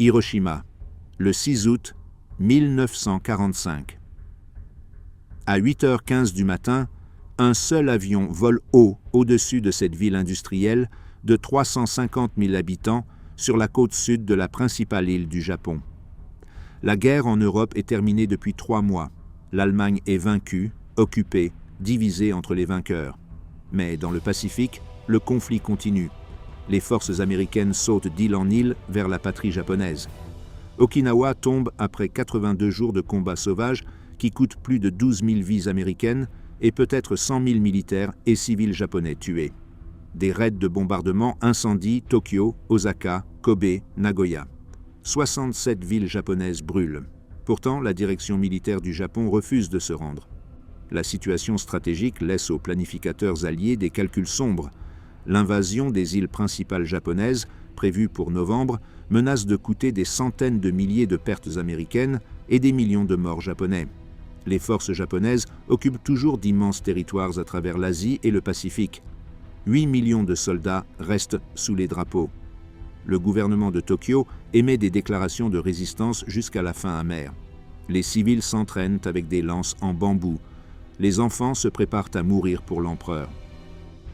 Hiroshima, le 6 août 1945. À 8h15 du matin, un seul avion vole haut au-dessus de cette ville industrielle de 350 000 habitants sur la côte sud de la principale île du Japon. La guerre en Europe est terminée depuis 3 mois. L'Allemagne est vaincue, occupée, divisée entre les vainqueurs. Mais dans le Pacifique, le conflit continue. Les forces américaines sautent d'île en île vers la patrie japonaise. Okinawa tombe après 82 jours de combats sauvages qui coûtent plus de 12 000 vies américaines et peut-être 100 000 militaires et civils japonais tués. Des raids de bombardement incendient Tokyo, Osaka, Kobe, Nagoya. 67 villes japonaises brûlent. Pourtant, la direction militaire du Japon refuse de se rendre. La situation stratégique laisse aux planificateurs alliés des calculs sombres. L'invasion des îles principales japonaises, prévue pour novembre, menace de coûter des centaines de milliers de pertes américaines et des millions de morts japonais. Les forces japonaises occupent toujours d'immenses territoires à travers l'Asie et le Pacifique. 8 millions de soldats restent sous les drapeaux. Le gouvernement de Tokyo émet des déclarations de résistance jusqu'à la fin amère. Les civils s'entraînent avec des lances en bambou. Les enfants se préparent à mourir pour l'empereur.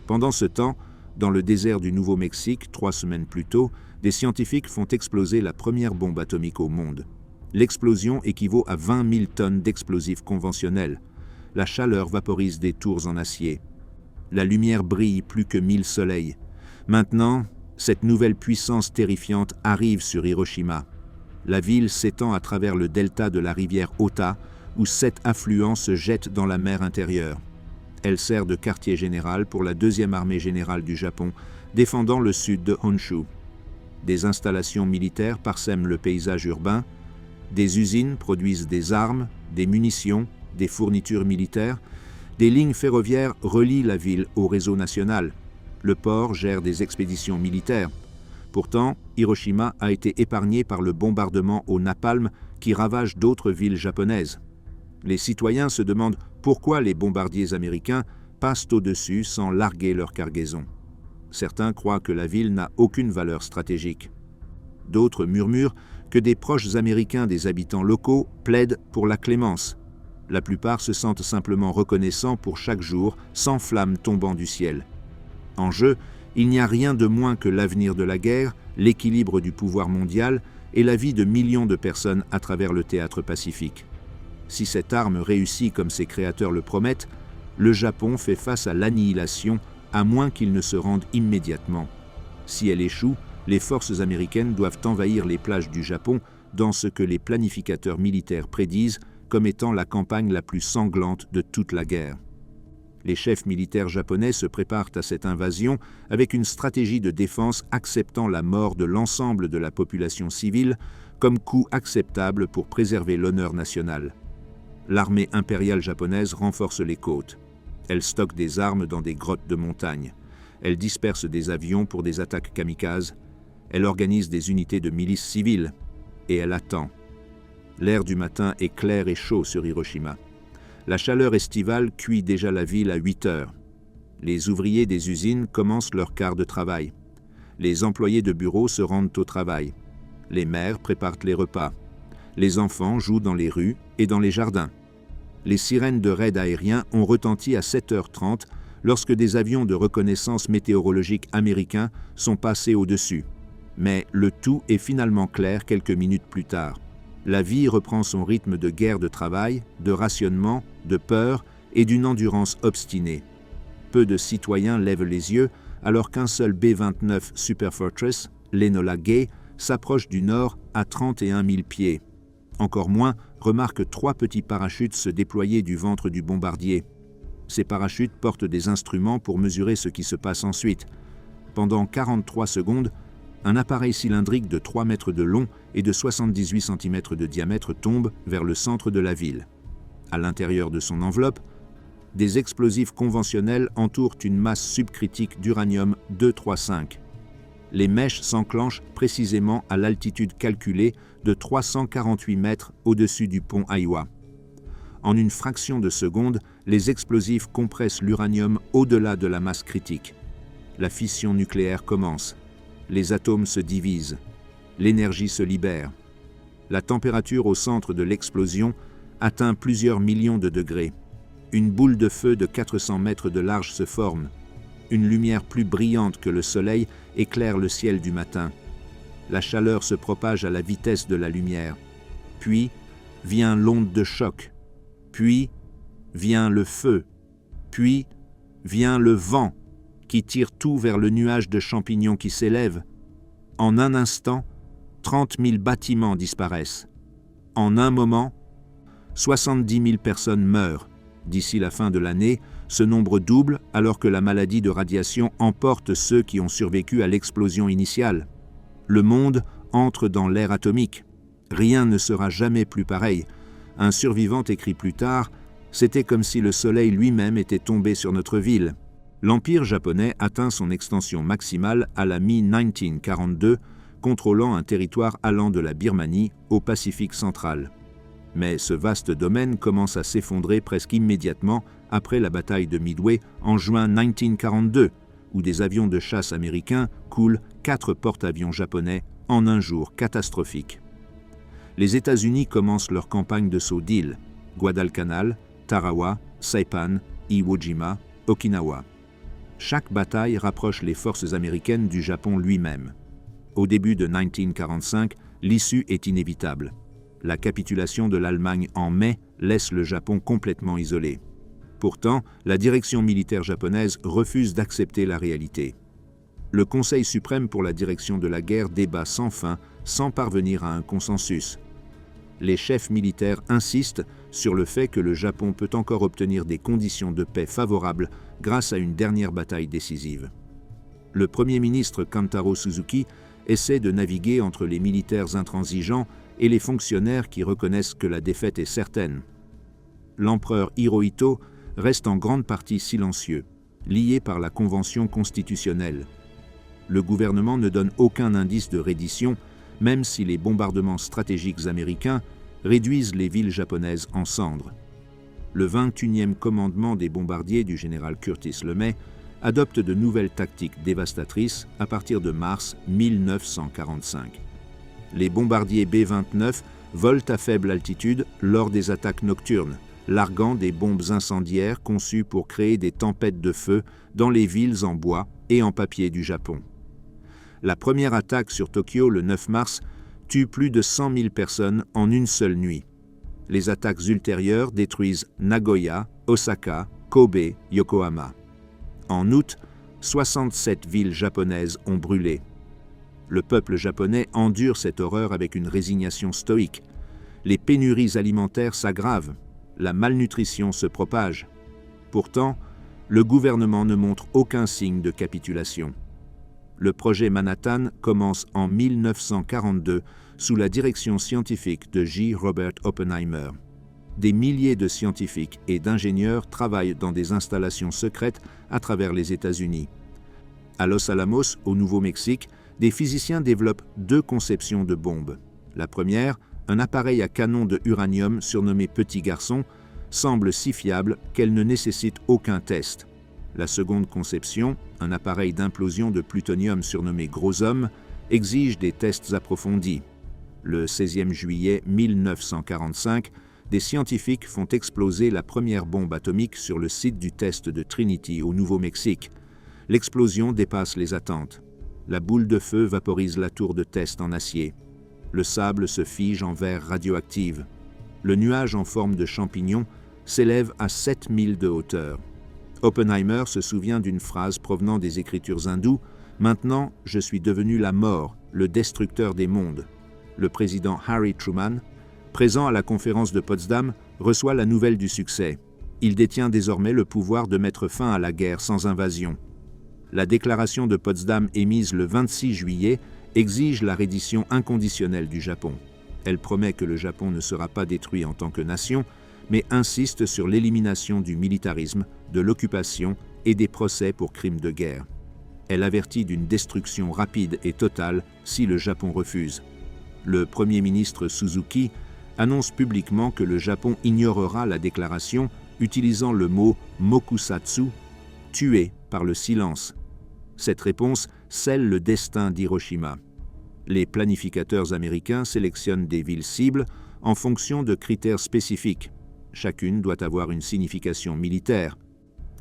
Pendant ce temps, dans le désert du Nouveau-Mexique, 3 semaines plus tôt, des scientifiques font exploser la première bombe atomique au monde. L'explosion équivaut à 20 000 tonnes d'explosifs conventionnels. La chaleur vaporise des tours en acier. La lumière brille plus que 1000 soleils. Maintenant, cette nouvelle puissance terrifiante arrive sur Hiroshima. La ville s'étend à travers le delta de la rivière Ota, où 7 affluents se jettent dans la mer intérieure. Elle sert de quartier général pour la 2e armée générale du Japon, défendant le sud de Honshu. Des installations militaires parsèment le paysage urbain. Des usines produisent des armes, des munitions, des fournitures militaires. Des lignes ferroviaires relient la ville au réseau national. Le port gère des expéditions militaires. Pourtant, Hiroshima a été épargnée par le bombardement au napalm qui ravage d'autres villes japonaises. Les citoyens se demandent pourquoi les bombardiers américains passent au-dessus sans larguer leur cargaison. Certains croient que la ville n'a aucune valeur stratégique. D'autres murmurent que des proches américains des habitants locaux plaident pour la clémence. La plupart se sentent simplement reconnaissants pour chaque jour sans flamme tombant du ciel. En jeu, il n'y a rien de moins que l'avenir de la guerre, l'équilibre du pouvoir mondial et la vie de millions de personnes à travers le théâtre pacifique. Si cette arme réussit comme ses créateurs le promettent, le Japon fait face à l'annihilation à moins qu'il ne se rende immédiatement. Si elle échoue, les forces américaines doivent envahir les plages du Japon dans ce que les planificateurs militaires prédisent comme étant la campagne la plus sanglante de toute la guerre. Les chefs militaires japonais se préparent à cette invasion avec une stratégie de défense acceptant la mort de l'ensemble de la population civile comme coût acceptable pour préserver l'honneur national. L'armée impériale japonaise renforce les côtes. Elle stocke des armes dans des grottes de montagne. Elle disperse des avions pour des attaques kamikazes. Elle organise des unités de milices civiles. Et elle attend. L'air du matin est clair et chaud sur Hiroshima. La chaleur estivale cuit déjà la ville à 8 heures. Les ouvriers des usines commencent leur quart de travail. Les employés de bureau se rendent au travail. Les mères préparent les repas. Les enfants jouent dans les rues et dans les jardins. Les sirènes de raids aériens ont retenti à 7h30 lorsque des avions de reconnaissance météorologique américains sont passés au-dessus. Mais le tout est finalement clair quelques minutes plus tard. La vie reprend son rythme de guerre de travail, de rationnement, de peur et d'une endurance obstinée. Peu de citoyens lèvent les yeux alors qu'un seul B-29 Superfortress, l'Enola Gay, s'approche du nord à 31 000 pieds. Encore moins remarquent 3 petits parachutes se déployer du ventre du bombardier. Ces parachutes portent des instruments pour mesurer ce qui se passe ensuite. Pendant 43 secondes, un appareil cylindrique de 3 mètres de long et de 78 cm de diamètre tombe vers le centre de la ville. À l'intérieur de son enveloppe, des explosifs conventionnels entourent une masse subcritique d'uranium-235. Les mèches s'enclenchent précisément à l'altitude calculée de 348 mètres au-dessus du pont Aiwa. En une fraction de seconde, les explosifs compressent l'uranium au-delà de la masse critique. La fission nucléaire commence. Les atomes se divisent. l'énergie se libère. La température au centre de l'explosion atteint plusieurs millions de degrés. Une boule de feu de 400 mètres de large se forme. Une lumière plus brillante que le soleil éclaire le ciel du matin. La chaleur se propage à la vitesse de la lumière. Puis vient l'onde de choc. Puis vient le feu. Puis vient le vent qui tire tout vers le nuage de champignons qui s'élève. En un instant, 30 000 bâtiments disparaissent. En un moment, 70 000 personnes meurent. D'ici la fin de l'année, ce nombre double alors que la maladie de radiation emporte ceux qui ont survécu à l'explosion initiale. Le monde entre dans l'ère atomique. Rien ne sera jamais plus pareil. Un survivant écrit plus tard, « C'était comme si le soleil lui-même était tombé sur notre ville ». L'Empire japonais atteint son extension maximale à la mi-1942, contrôlant un territoire allant de la Birmanie au Pacifique central. Mais ce vaste domaine commence à s'effondrer presque immédiatement après la bataille de Midway en juin 1942, où des avions de chasse américains coulent 4 porte-avions japonais en un jour catastrophique. Les États-Unis commencent leur campagne de saut d'îles, Guadalcanal, Tarawa, Saipan, Iwo Jima, Okinawa. Chaque bataille rapproche les forces américaines du Japon lui-même. Au début de 1945, l'issue est inévitable. La capitulation de l'Allemagne en mai laisse le Japon complètement isolé. Pourtant, la direction militaire japonaise refuse d'accepter la réalité. Le Conseil suprême pour la direction de la guerre débat sans fin, sans parvenir à un consensus. Les chefs militaires insistent sur le fait que le Japon peut encore obtenir des conditions de paix favorables grâce à une dernière bataille décisive. Le Premier ministre Kantaro Suzuki essaie de naviguer entre les militaires intransigeants et les fonctionnaires qui reconnaissent que la défaite est certaine. L'empereur Hirohito reste en grande partie silencieux, lié par la Convention constitutionnelle. Le gouvernement ne donne aucun indice de reddition, même si les bombardements stratégiques américains réduisent les villes japonaises en cendres. Le 21e commandement des bombardiers du général Curtis LeMay adopte de nouvelles tactiques dévastatrices à partir de mars 1945. Les bombardiers B-29 volent à faible altitude lors des attaques nocturnes, larguant des bombes incendiaires conçues pour créer des tempêtes de feu dans les villes en bois et en papier du Japon. La première attaque sur Tokyo le 9 mars tue plus de 100 000 personnes en une seule nuit. Les attaques ultérieures détruisent Nagoya, Osaka, Kobe, Yokohama. En août, 67 villes japonaises ont brûlé. Le peuple japonais endure cette horreur avec une résignation stoïque. Les pénuries alimentaires s'aggravent, la malnutrition se propage. Pourtant, le gouvernement ne montre aucun signe de capitulation. Le projet Manhattan commence en 1942 sous la direction scientifique de J. Robert Oppenheimer. Des milliers de scientifiques et d'ingénieurs travaillent dans des installations secrètes à travers les États-Unis. À Los Alamos, au Nouveau-Mexique, des physiciens développent 2 conceptions de bombes. La première, un appareil à canon de uranium surnommé Petit Garçon, semble si fiable qu'elle ne nécessite aucun test. La seconde conception, un appareil d'implosion de plutonium surnommé Gros Homme, exige des tests approfondis. Le 16e juillet 1945, des scientifiques font exploser la première bombe atomique sur le site du test de Trinity au Nouveau-Mexique. L'explosion dépasse les attentes. La boule de feu vaporise la tour de test en acier. Le sable se fige en verre radioactive. Le nuage en forme de champignon s'élève à 7000 de hauteur. Oppenheimer se souvient d'une phrase provenant des écritures hindoues « Maintenant, je suis devenu la mort, le destructeur des mondes ». Le président Harry Truman, présent à la conférence de Potsdam, reçoit la nouvelle du succès. Il détient désormais le pouvoir de mettre fin à la guerre sans invasion. La déclaration de Potsdam émise le 26 juillet exige la reddition inconditionnelle du Japon. Elle promet que le Japon ne sera pas détruit en tant que nation, mais insiste sur l'élimination du militarisme, de l'occupation et des procès pour crimes de guerre. Elle avertit d'une destruction rapide et totale si le Japon refuse. Le Premier ministre Suzuki annonce publiquement que le Japon ignorera la déclaration utilisant le mot « mokusatsu », tué par le silence. Cette réponse scelle le destin d'Hiroshima. Les planificateurs américains sélectionnent des villes cibles en fonction de critères spécifiques. Chacune doit avoir une signification militaire,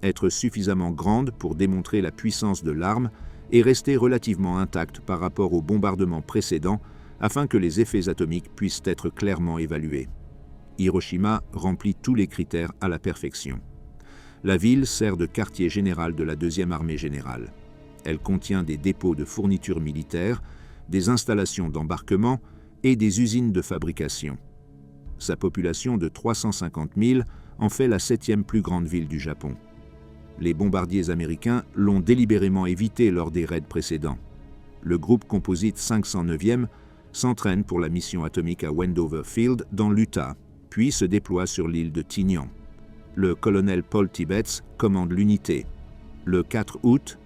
être suffisamment grande pour démontrer la puissance de l'arme et rester relativement intacte par rapport au bombardement précédent afin que les effets atomiques puissent être clairement évalués. Hiroshima remplit tous les critères à la perfection. La ville sert de quartier général de la deuxième armée générale. Elle contient des dépôts de fournitures militaires, des installations d'embarquement et des usines de fabrication. Sa population de 350 000 en fait la 7e plus grande ville du Japon. Les bombardiers américains l'ont délibérément évité lors des raids précédents. Le groupe composite 509e s'entraîne pour la mission atomique à Wendover Field dans l'Utah, puis se déploie sur l'île de Tinian. Le colonel Paul Tibbets commande l'unité. Le 4 août,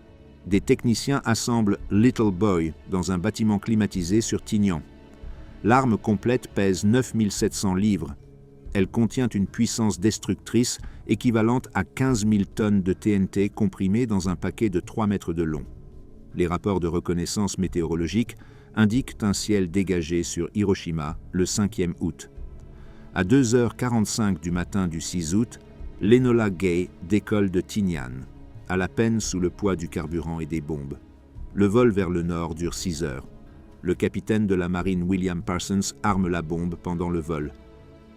des techniciens assemblent Little Boy dans un bâtiment climatisé sur Tinian. L'arme complète pèse 9700 livres. Elle contient une puissance destructrice équivalente à 15 000 tonnes de TNT comprimées dans un paquet de 3 mètres de long. Les rapports de reconnaissance météorologique indiquent un ciel dégagé sur Hiroshima le 5e août. À 2h45 du matin du 6 août, l'Enola Gay décolle de Tinian, à la peine sous le poids du carburant et des bombes. Le vol vers le nord dure 6 heures. Le capitaine de la marine William Parsons arme la bombe pendant le vol.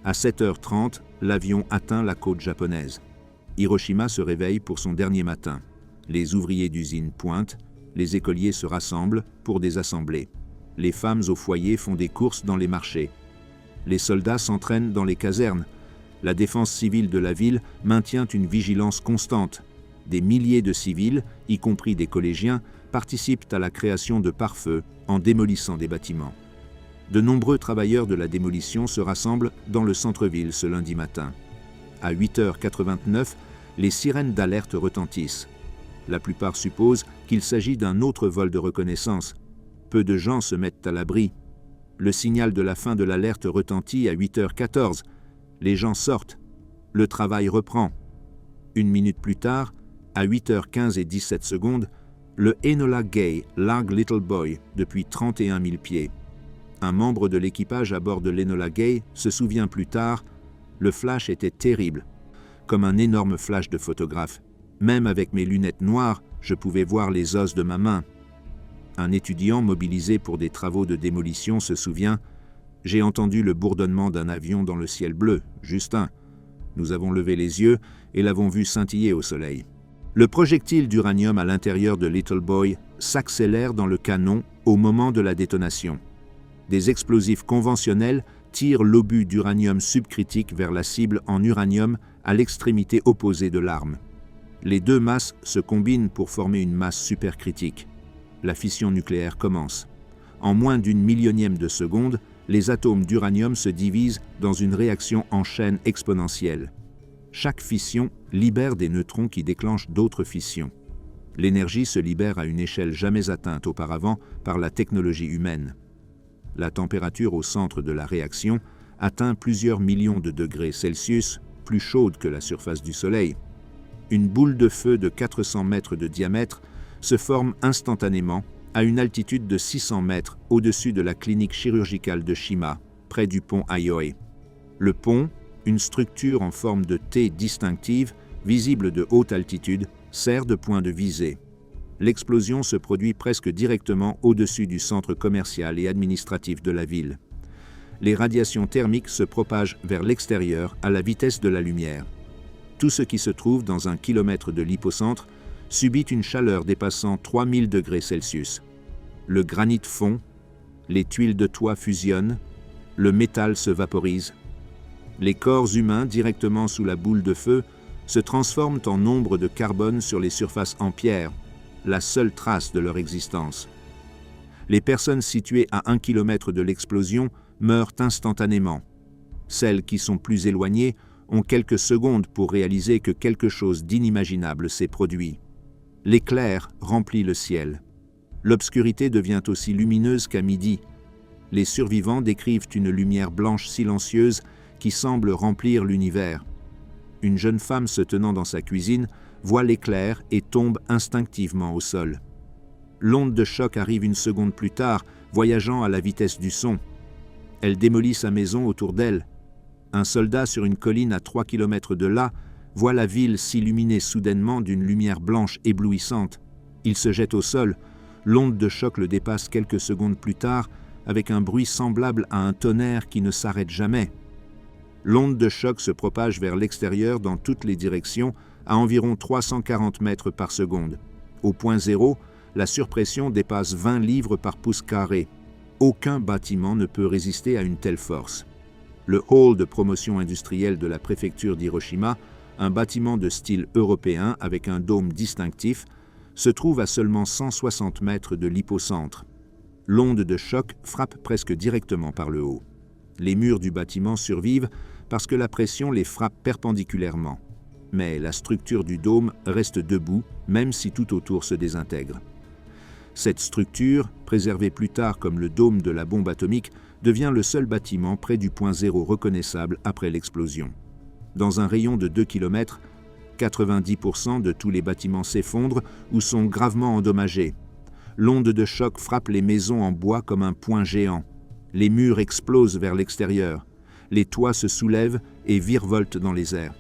À 7h30, l'avion atteint la côte japonaise. Hiroshima se réveille pour son dernier matin. Les ouvriers d'usine pointent, les écoliers se rassemblent pour des assemblées. Les femmes au foyer font des courses dans les marchés. Les soldats s'entraînent dans les casernes. La défense civile de la ville maintient une vigilance constante. Des milliers de civils, y compris des collégiens, participent à la création de pare-feu en démolissant des bâtiments. De nombreux travailleurs de la démolition se rassemblent dans le centre-ville ce lundi matin. À 8h89, les sirènes d'alerte retentissent. La plupart supposent qu'il s'agit d'un autre vol de reconnaissance. Peu de gens se mettent à l'abri. Le signal de la fin de l'alerte retentit à 8h14. Les gens sortent. Le travail reprend. Une minute plus tard, à 8h15 et 17 secondes, le Enola Gay largue Little Boy depuis 31 000 pieds. Un membre de l'équipage à bord de l'Enola Gay se souvient plus tard, le flash était terrible, comme un énorme flash de photographe. Même avec mes lunettes noires, je pouvais voir les os de ma main. Un étudiant mobilisé pour des travaux de démolition se souvient « J'ai entendu le bourdonnement d'un avion dans le ciel bleu, juste un. Nous avons levé les yeux et l'avons vu scintiller au soleil. » Le projectile d'uranium à l'intérieur de Little Boy s'accélère dans le canon au moment de la détonation. Des explosifs conventionnels tirent l'obus d'uranium subcritique vers la cible en uranium à l'extrémité opposée de l'arme. Les deux masses se combinent pour former une masse supercritique. La fission nucléaire commence. En moins d'une millionième de seconde, les atomes d'uranium se divisent dans une réaction en chaîne exponentielle. Chaque fission libère des neutrons qui déclenchent d'autres fissions. L'énergie se libère à une échelle jamais atteinte auparavant par la technologie humaine. La température au centre de la réaction atteint plusieurs millions de degrés Celsius, plus chaude que la surface du Soleil. Une boule de feu de 400 mètres de diamètre se forme instantanément à une altitude de 600 mètres au-dessus de la clinique chirurgicale de Shima, près du pont Aioi. Le pont, une structure en forme de T distinctive, visible de haute altitude, sert de point de visée. L'explosion se produit presque directement au-dessus du centre commercial et administratif de la ville. Les radiations thermiques se propagent vers l'extérieur à la vitesse de la lumière. Tout ce qui se trouve dans 1 kilomètre de l'hypocentre subit une chaleur dépassant 3000 degrés Celsius. Le granit fond, les tuiles de toit fusionnent, le métal se vaporise. Les corps humains directement sous la boule de feu se transforment en ombre de carbone sur les surfaces en pierre, la seule trace de leur existence. Les personnes situées à 1 kilomètre de l'explosion meurent instantanément. Celles qui sont plus éloignées ont quelques secondes pour réaliser que quelque chose d'inimaginable s'est produit. L'éclair remplit le ciel. L'obscurité devient aussi lumineuse qu'à midi. Les survivants décrivent une lumière blanche silencieuse qui semble remplir l'univers. Une jeune femme se tenant dans sa cuisine voit l'éclair et tombe instinctivement au sol. L'onde de choc arrive une seconde plus tard, voyageant à la vitesse du son. Elle démolit sa maison autour d'elle. Un soldat sur une colline à 3 kilomètres de là voit la ville s'illuminer soudainement d'une lumière blanche éblouissante. Il se jette au sol. L'onde de choc le dépasse quelques secondes plus tard avec un bruit semblable à un tonnerre qui ne s'arrête jamais. L'onde de choc se propage vers l'extérieur dans toutes les directions à environ 340 mètres par seconde. Au point zéro, la surpression dépasse 20 livres par pouce carré. Aucun bâtiment ne peut résister à une telle force. Le hall de promotion industrielle de la préfecture d'Hiroshima, un bâtiment de style européen avec un dôme distinctif, se trouve à seulement 160 mètres de l'hypocentre. L'onde de choc frappe presque directement par le haut. Les murs du bâtiment survivent parce que la pression les frappe perpendiculairement. Mais la structure du dôme reste debout, même si tout autour se désintègre. Cette structure, préservée plus tard comme le dôme de la bombe atomique, devient le seul bâtiment près du point zéro reconnaissable après l'explosion. Dans un rayon de 2 km, 90% de tous les bâtiments s'effondrent ou sont gravement endommagés. L'onde de choc frappe les maisons en bois comme un poing géant. Les murs explosent vers l'extérieur. Les toits se soulèvent et virevoltent dans les airs.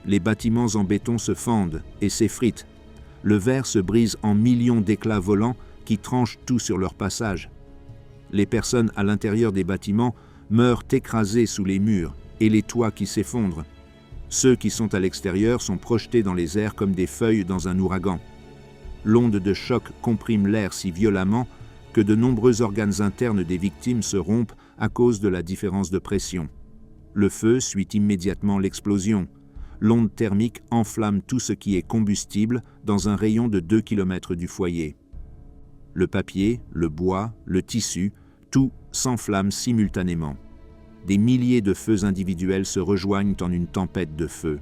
Les bâtiments en béton se fendent et s'effritent. Le verre se brise en millions d'éclats volants qui tranchent tout sur leur passage. Les personnes à l'intérieur des bâtiments meurent écrasées sous les murs et les toits qui s'effondrent. Ceux qui sont à l'extérieur sont projetés dans les airs comme des feuilles dans un ouragan. L'onde de choc comprime l'air si violemment que de nombreux organes internes des victimes se rompent à cause de la différence de pression. Le feu suit immédiatement l'explosion. L'onde thermique enflamme tout ce qui est combustible dans un rayon de 2 km du foyer. Le papier, le bois, le tissu, tout s'enflamme simultanément. Des milliers de feux individuels se rejoignent en une tempête de feu.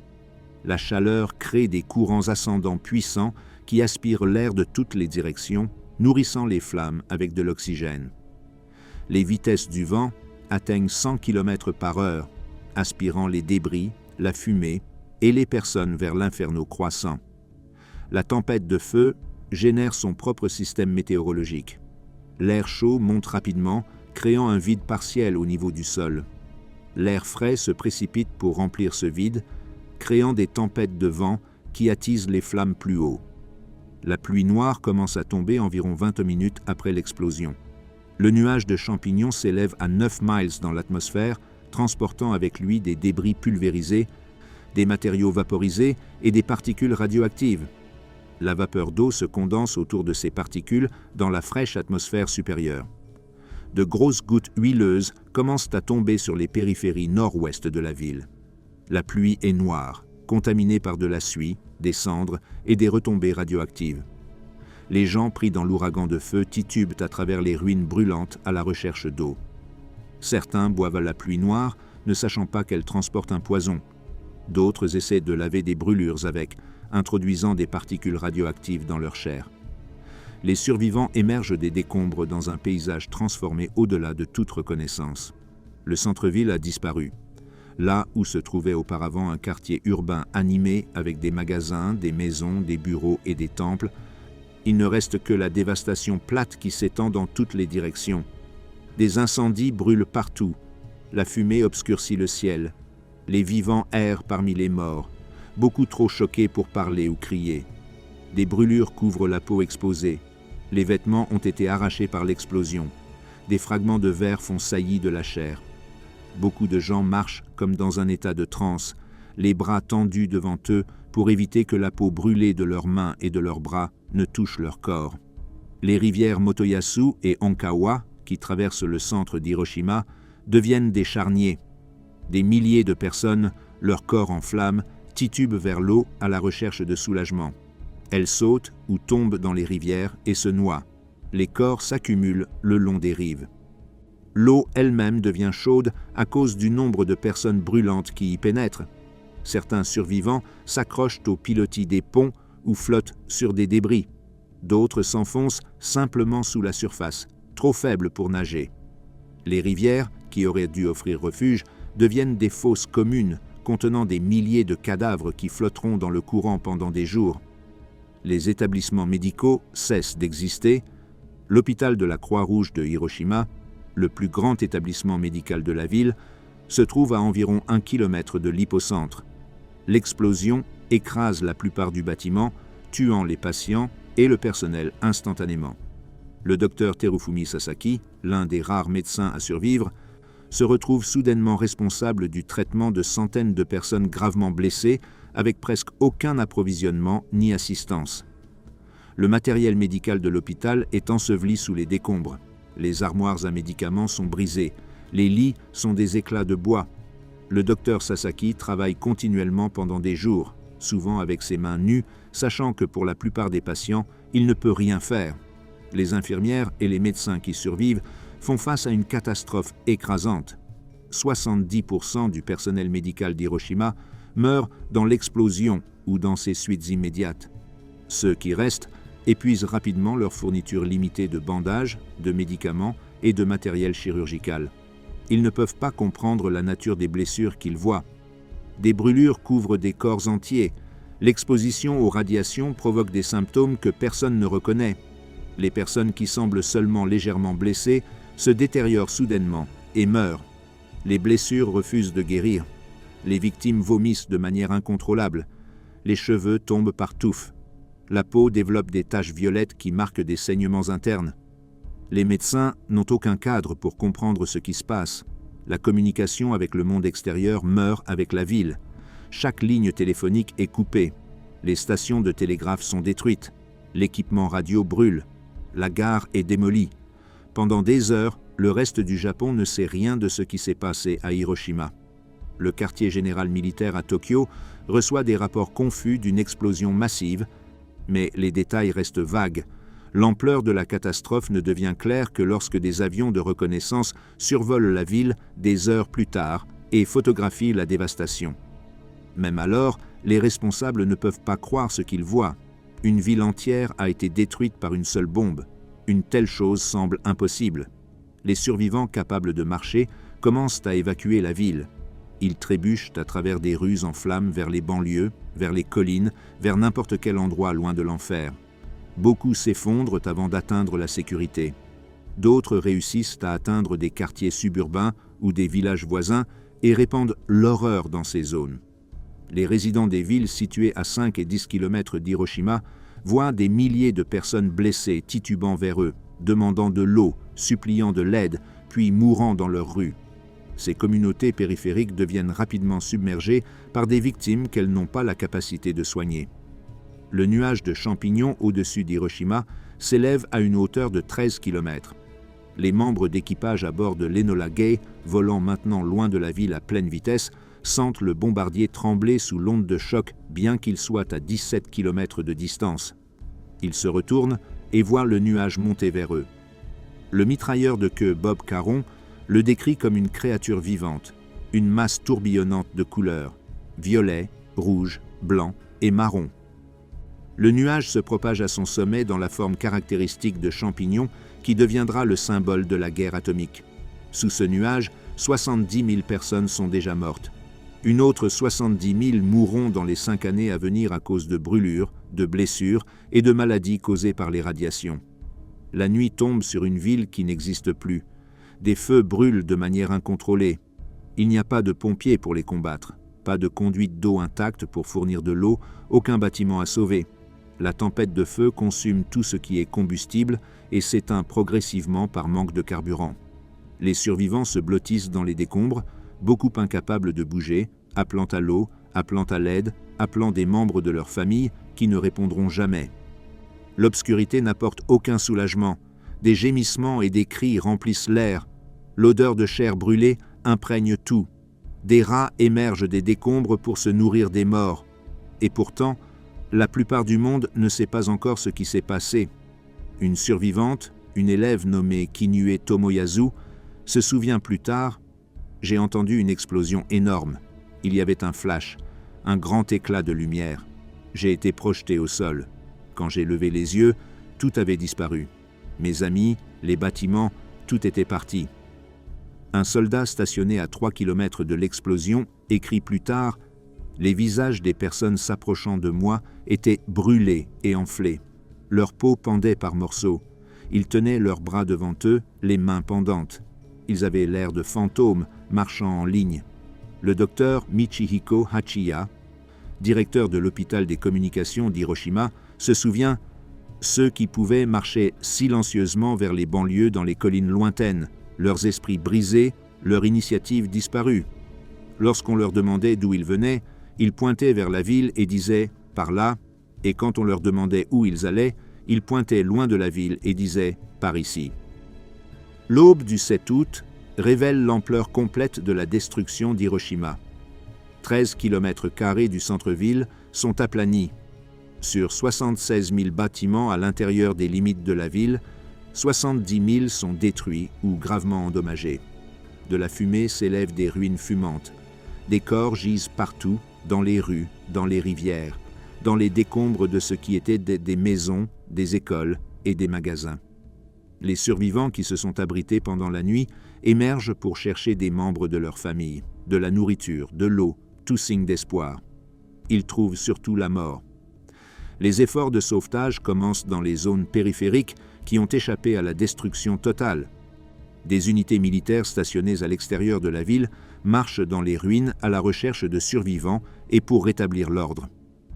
La chaleur crée des courants ascendants puissants qui aspirent l'air de toutes les directions, nourrissant les flammes avec de l'oxygène. Les vitesses du vent atteignent 100 km par heure, aspirant les débris, la fumée et les personnes vers l'inferno croissant. La tempête de feu génère son propre système météorologique. L'air chaud monte rapidement, créant un vide partiel au niveau du sol. L'air frais se précipite pour remplir ce vide, créant des tempêtes de vent qui attisent les flammes plus haut. La pluie noire commence à tomber environ 20 minutes après l'explosion. Le nuage de champignons s'élève à 9 miles dans l'atmosphère, transportant avec lui des débris pulvérisés, des matériaux vaporisés et des particules radioactives. La vapeur d'eau se condense autour de ces particules dans la fraîche atmosphère supérieure. De grosses gouttes huileuses commencent à tomber sur les périphéries nord-ouest de la ville. La pluie est noire, contaminée par de la suie, des cendres et des retombées radioactives. Les gens pris dans l'ouragan de feu titubent à travers les ruines brûlantes à la recherche d'eau. Certains boivent la pluie noire, ne sachant pas qu'elle transporte un poison. D'autres essaient de laver des brûlures avec, introduisant des particules radioactives dans leur chair. Les survivants émergent des décombres dans un paysage transformé au-delà de toute reconnaissance. Le centre-ville a disparu. Là où se trouvait auparavant un quartier urbain animé avec des magasins, des maisons, des bureaux et des temples, il ne reste que la dévastation plate qui s'étend dans toutes les directions. Des incendies brûlent partout. La fumée obscurcit le ciel. Les vivants errent parmi les morts, beaucoup trop choqués pour parler ou crier. Des brûlures couvrent la peau exposée. Les vêtements ont été arrachés par l'explosion. Des fragments de verre font saillie de la chair. Beaucoup de gens marchent comme dans un état de transe, les bras tendus devant eux pour éviter que la peau brûlée de leurs mains et de leurs bras ne touche leur corps. Les rivières Motoyasu et Onkawa, qui traversent le centre d'Hiroshima, deviennent des charniers. Des milliers de personnes, leur corps en flammes, titubent vers l'eau à la recherche de soulagement. Elles sautent ou tombent dans les rivières et se noient. Les corps s'accumulent le long des rives. L'eau elle-même devient chaude à cause du nombre de personnes brûlantes qui y pénètrent. Certains survivants s'accrochent aux pilotis des ponts ou flottent sur des débris. D'autres s'enfoncent simplement sous la surface, trop faibles pour nager. Les rivières, qui auraient dû offrir refuge, deviennent des fosses communes contenant des milliers de cadavres qui flotteront dans le courant pendant des jours. Les établissements médicaux cessent d'exister, L'hôpital de la Croix-Rouge de Hiroshima, le plus grand établissement médical de la ville, se trouve à environ 1 km de l'hypocentre. L'explosion écrase la plupart du bâtiment, tuant les patients et le personnel instantanément. Le docteur Terufumi Sasaki, l'un des rares médecins à survivre, se retrouve soudainement responsable du traitement de centaines de personnes gravement blessées avec presque aucun approvisionnement ni assistance. Le matériel médical de l'hôpital est enseveli sous les décombres. Les armoires à médicaments sont brisées. Les lits sont des éclats de bois. Le docteur Sasaki travaille continuellement pendant des jours, souvent avec ses mains nues, sachant que pour la plupart des patients, il ne peut rien faire. Les infirmières et les médecins qui survivent font face à une catastrophe écrasante. 70% du personnel médical d'Hiroshima meurt dans l'explosion ou dans ses suites immédiates. Ceux qui restent épuisent rapidement leur fourniture limitée de bandages, de médicaments et de matériel chirurgical. Ils ne peuvent pas comprendre la nature des blessures qu'ils voient. Des brûlures couvrent des corps entiers. L'exposition aux radiations provoque des symptômes que personne ne reconnaît. Les personnes qui semblent seulement légèrement blessées se détériorent soudainement et meurent. Les blessures refusent de guérir. Les victimes vomissent de manière incontrôlable. Les cheveux tombent par touffes. La peau développe des taches violettes qui marquent des saignements internes. Les médecins n'ont aucun cadre pour comprendre ce qui se passe. La communication avec le monde extérieur meurt avec la ville. Chaque ligne téléphonique est coupée. Les stations de télégraphe sont détruites. L'équipement radio brûle. La gare est démolie. Pendant des heures, le reste du Japon ne sait rien de ce qui s'est passé à Hiroshima. Le quartier général militaire à Tokyo reçoit des rapports confus d'une explosion massive, mais les détails restent vagues. L'ampleur de la catastrophe ne devient claire que lorsque des avions de reconnaissance survolent la ville des heures plus tard et photographient la dévastation. Même alors, les responsables ne peuvent pas croire ce qu'ils voient. Une ville entière a été détruite par une seule bombe. Une telle chose semble impossible. Les survivants capables de marcher commencent à évacuer la ville. Ils trébuchent à travers des rues en flammes vers les banlieues, vers les collines, vers n'importe quel endroit loin de l'enfer. Beaucoup s'effondrent avant d'atteindre la sécurité. D'autres réussissent à atteindre des quartiers suburbains ou des villages voisins et répandent l'horreur dans ces zones. Les résidents des villes situées à 5 et 10 km d'Hiroshima voient des milliers de personnes blessées titubant vers eux, demandant de l'eau, suppliant de l'aide, puis mourant dans leurs rues. Ces communautés périphériques deviennent rapidement submergées par des victimes qu'elles n'ont pas la capacité de soigner. Le nuage de champignons au-dessus d'Hiroshima s'élève à une hauteur de 13 km. Les membres d'équipage à bord de l'Enola Gay, volant maintenant loin de la ville à pleine vitesse, sentent le bombardier trembler sous l'onde de choc bien qu'il soit à 17 km de distance. Ils se retournent et voient le nuage monter vers eux. Le mitrailleur de queue Bob Caron le décrit comme une créature vivante, une masse tourbillonnante de couleurs, violet, rouge, blanc et marron. Le nuage se propage à son sommet dans la forme caractéristique de champignon qui deviendra le symbole de la guerre atomique. Sous ce nuage, 70 000 personnes sont déjà mortes. Une autre 70 000 mourront dans les 5 années à venir à cause de brûlures, de blessures et de maladies causées par les radiations. La nuit tombe sur une ville qui n'existe plus. Des feux brûlent de manière incontrôlée. Il n'y a pas de pompiers pour les combattre, pas de conduite d'eau intacte pour fournir de l'eau, aucun bâtiment à sauver. La tempête de feu consume tout ce qui est combustible et s'éteint progressivement par manque de carburant. Les survivants se blottissent dans les décombres, beaucoup incapables de bouger, appelant à l'eau, appelant à l'aide, appelant des membres de leur famille qui ne répondront jamais. L'obscurité n'apporte aucun soulagement. Des gémissements et des cris remplissent l'air. L'odeur de chair brûlée imprègne tout. Des rats émergent des décombres pour se nourrir des morts. Et pourtant, la plupart du monde ne sait pas encore ce qui s'est passé. Une survivante, une élève nommée Kinue Tomoyasu, se souvient plus tard « J'ai entendu une explosion énorme. Il y avait un flash, un grand éclat de lumière. J'ai été projeté au sol. Quand j'ai levé les yeux, tout avait disparu. Mes amis, les bâtiments, tout était parti. » Un soldat stationné à 3 km de l'explosion écrit plus tard « Les visages des personnes s'approchant de moi étaient brûlés et enflés. Leur peau pendait par morceaux. Ils tenaient leurs bras devant eux, les mains pendantes. Ils avaient l'air de fantômes marchant en ligne. Le docteur Michihiko Hachiya, directeur de l'hôpital des communications d'Hiroshima, se souvient « Ceux qui pouvaient marchaient silencieusement vers les banlieues dans les collines lointaines, leurs esprits brisés, leur initiative disparue. Lorsqu'on leur demandait d'où ils venaient, ils pointaient vers la ville et disaient « par là », et quand on leur demandait où ils allaient, ils pointaient loin de la ville et disaient « par ici ». L'aube du 7 août révèle l'ampleur complète de la destruction d'Hiroshima. 13 km² du centre-ville sont aplanis. Sur 76 000 bâtiments à l'intérieur des limites de la ville, 70 000 sont détruits ou gravement endommagés. De la fumée s'élèvent des ruines fumantes. Des corps gisent partout, dans les rues, dans les rivières, dans les décombres de ce qui étaient des maisons, des écoles et des magasins. Les survivants qui se sont abrités pendant la nuit émergent pour chercher des membres de leur famille, de la nourriture, de l'eau, tout signe d'espoir. Ils trouvent surtout la mort. Les efforts de sauvetage commencent dans les zones périphériques qui ont échappé à la destruction totale. Des unités militaires stationnées à l'extérieur de la ville marchent dans les ruines à la recherche de survivants et pour rétablir l'ordre.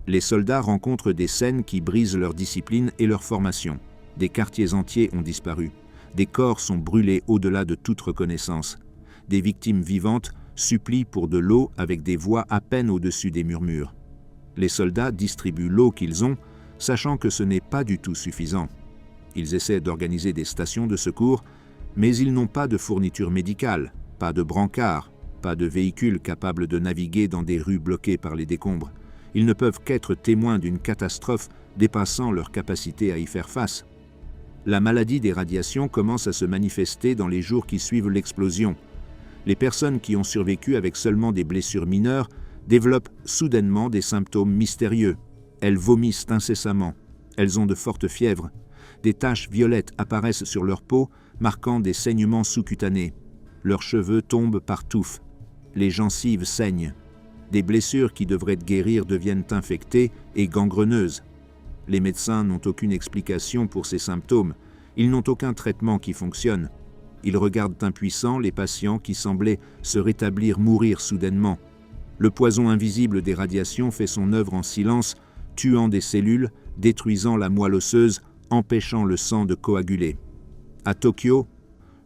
Les soldats rencontrent des scènes qui brisent leur discipline et leur formation. Des quartiers entiers ont disparu. Des corps sont brûlés au-delà de toute reconnaissance. Des victimes vivantes supplient pour de l'eau avec des voix à peine au-dessus des murmures. Les soldats distribuent l'eau qu'ils ont, sachant que ce n'est pas du tout suffisant. Ils essaient d'organiser des stations de secours, mais ils n'ont pas de fourniture médicale, pas de brancard, pas de véhicules capables de naviguer dans des rues bloquées par les décombres. Ils ne peuvent qu'être témoins d'une catastrophe dépassant leur capacité à y faire face. La maladie des radiations commence à se manifester dans les jours qui suivent l'explosion. Les personnes qui ont survécu avec seulement des blessures mineures développent soudainement des symptômes mystérieux. Elles vomissent incessamment. Elles ont de fortes fièvres. Des taches violettes apparaissent sur leur peau, marquant des saignements sous-cutanés. Leurs cheveux tombent par touffes. Les gencives saignent. Des blessures qui devraient guérir deviennent infectées et gangreneuses. Les médecins n'ont aucune explication pour ces symptômes. Ils n'ont aucun traitement qui fonctionne. Ils regardent impuissants les patients qui semblaient se rétablir mourir soudainement. Le poison invisible des radiations fait son œuvre en silence, tuant des cellules, détruisant la moelle osseuse, empêchant le sang de coaguler. À Tokyo,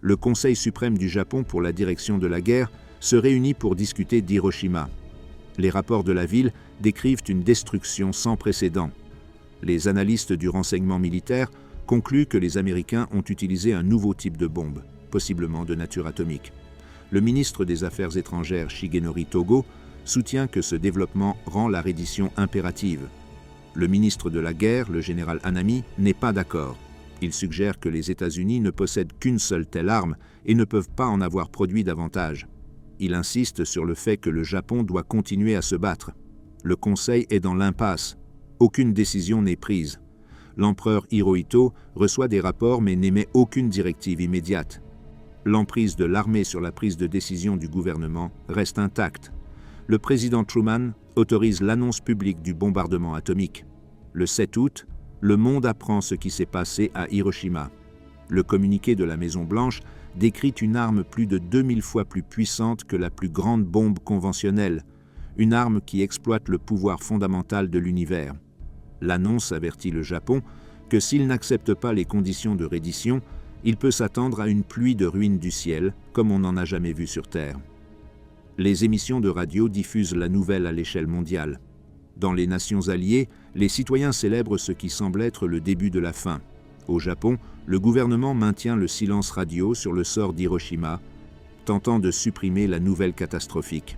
le Conseil suprême du Japon pour la direction de la guerre se réunit pour discuter d'Hiroshima. Les rapports de la ville décrivent une destruction sans précédent. Les analystes du renseignement militaire concluent que les Américains ont utilisé un nouveau type de bombe, possiblement de nature atomique. Le ministre des Affaires étrangères Shigenori Togo soutient que ce développement rend la reddition impérative. Le ministre de la Guerre, le général Hanami, n'est pas d'accord. Il suggère que les États-Unis ne possèdent qu'une seule telle arme et ne peuvent pas en avoir produit davantage. Il insiste sur le fait que le Japon doit continuer à se battre. Le Conseil est dans l'impasse. Aucune décision n'est prise. L'empereur Hirohito reçoit des rapports mais n'émet aucune directive immédiate. L'emprise de l'armée sur la prise de décision du gouvernement reste intacte. Le président Truman autorise l'annonce publique du bombardement atomique. Le 7 août, le monde apprend ce qui s'est passé à Hiroshima. Le communiqué de la Maison-Blanche décrit une arme plus de 2000 fois plus puissante que la plus grande bombe conventionnelle, une arme qui exploite le pouvoir fondamental de l'univers. L'annonce avertit le Japon que s'il n'accepte pas les conditions de reddition, il peut s'attendre à une pluie de ruines du ciel, comme on n'en a jamais vu sur Terre. Les émissions de radio diffusent la nouvelle à l'échelle mondiale. Dans les nations alliées, les citoyens célèbrent ce qui semble être le début de la fin. Au Japon, le gouvernement maintient le silence radio sur le sort d'Hiroshima, tentant de supprimer la nouvelle catastrophique.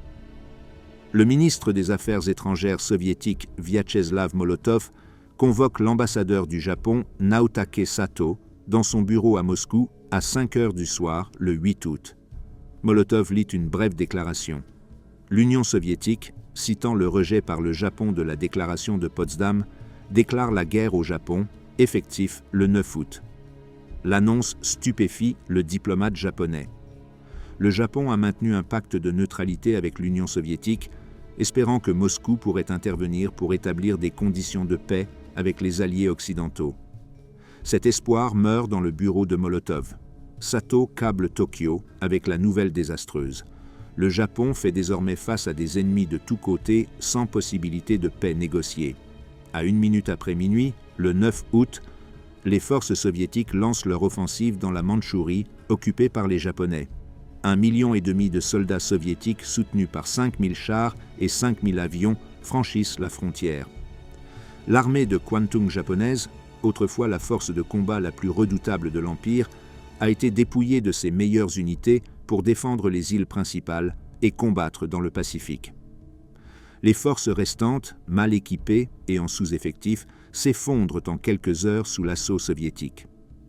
Le ministre des Affaires étrangères soviétique Vyacheslav Molotov convoque l'ambassadeur du Japon Naotake Sato dans son bureau à Moscou à 5 heures du soir le 8 août. Molotov lit une brève déclaration. L'Union soviétique, citant le rejet par le Japon de la déclaration de Potsdam, déclare la guerre au Japon, effectif le 9 août. L'annonce stupéfie le diplomate japonais. Le Japon a maintenu un pacte de neutralité avec l'Union soviétique, espérant que Moscou pourrait intervenir pour établir des conditions de paix avec les alliés occidentaux. Cet espoir meurt dans le bureau de Molotov. Sato câble Tokyo avec la nouvelle désastreuse. Le Japon fait désormais face à des ennemis de tous côtés sans possibilité de paix négociée. À 1 minute après minuit, le 9 août, les forces soviétiques lancent leur offensive dans la Mandchourie, occupée par les Japonais. 1,5 million de soldats soviétiques soutenus par 5000 chars et 5000 avions franchissent la frontière. L'armée de Kwantung japonaise, autrefois la force de combat la plus redoutable de l'Empire, a été dépouillée de ses meilleures unités pour défendre les îles principales et combattre dans le Pacifique. Les forces restantes, mal équipées et en sous-effectif, s'effondrent en quelques heures sous l'assaut soviétique.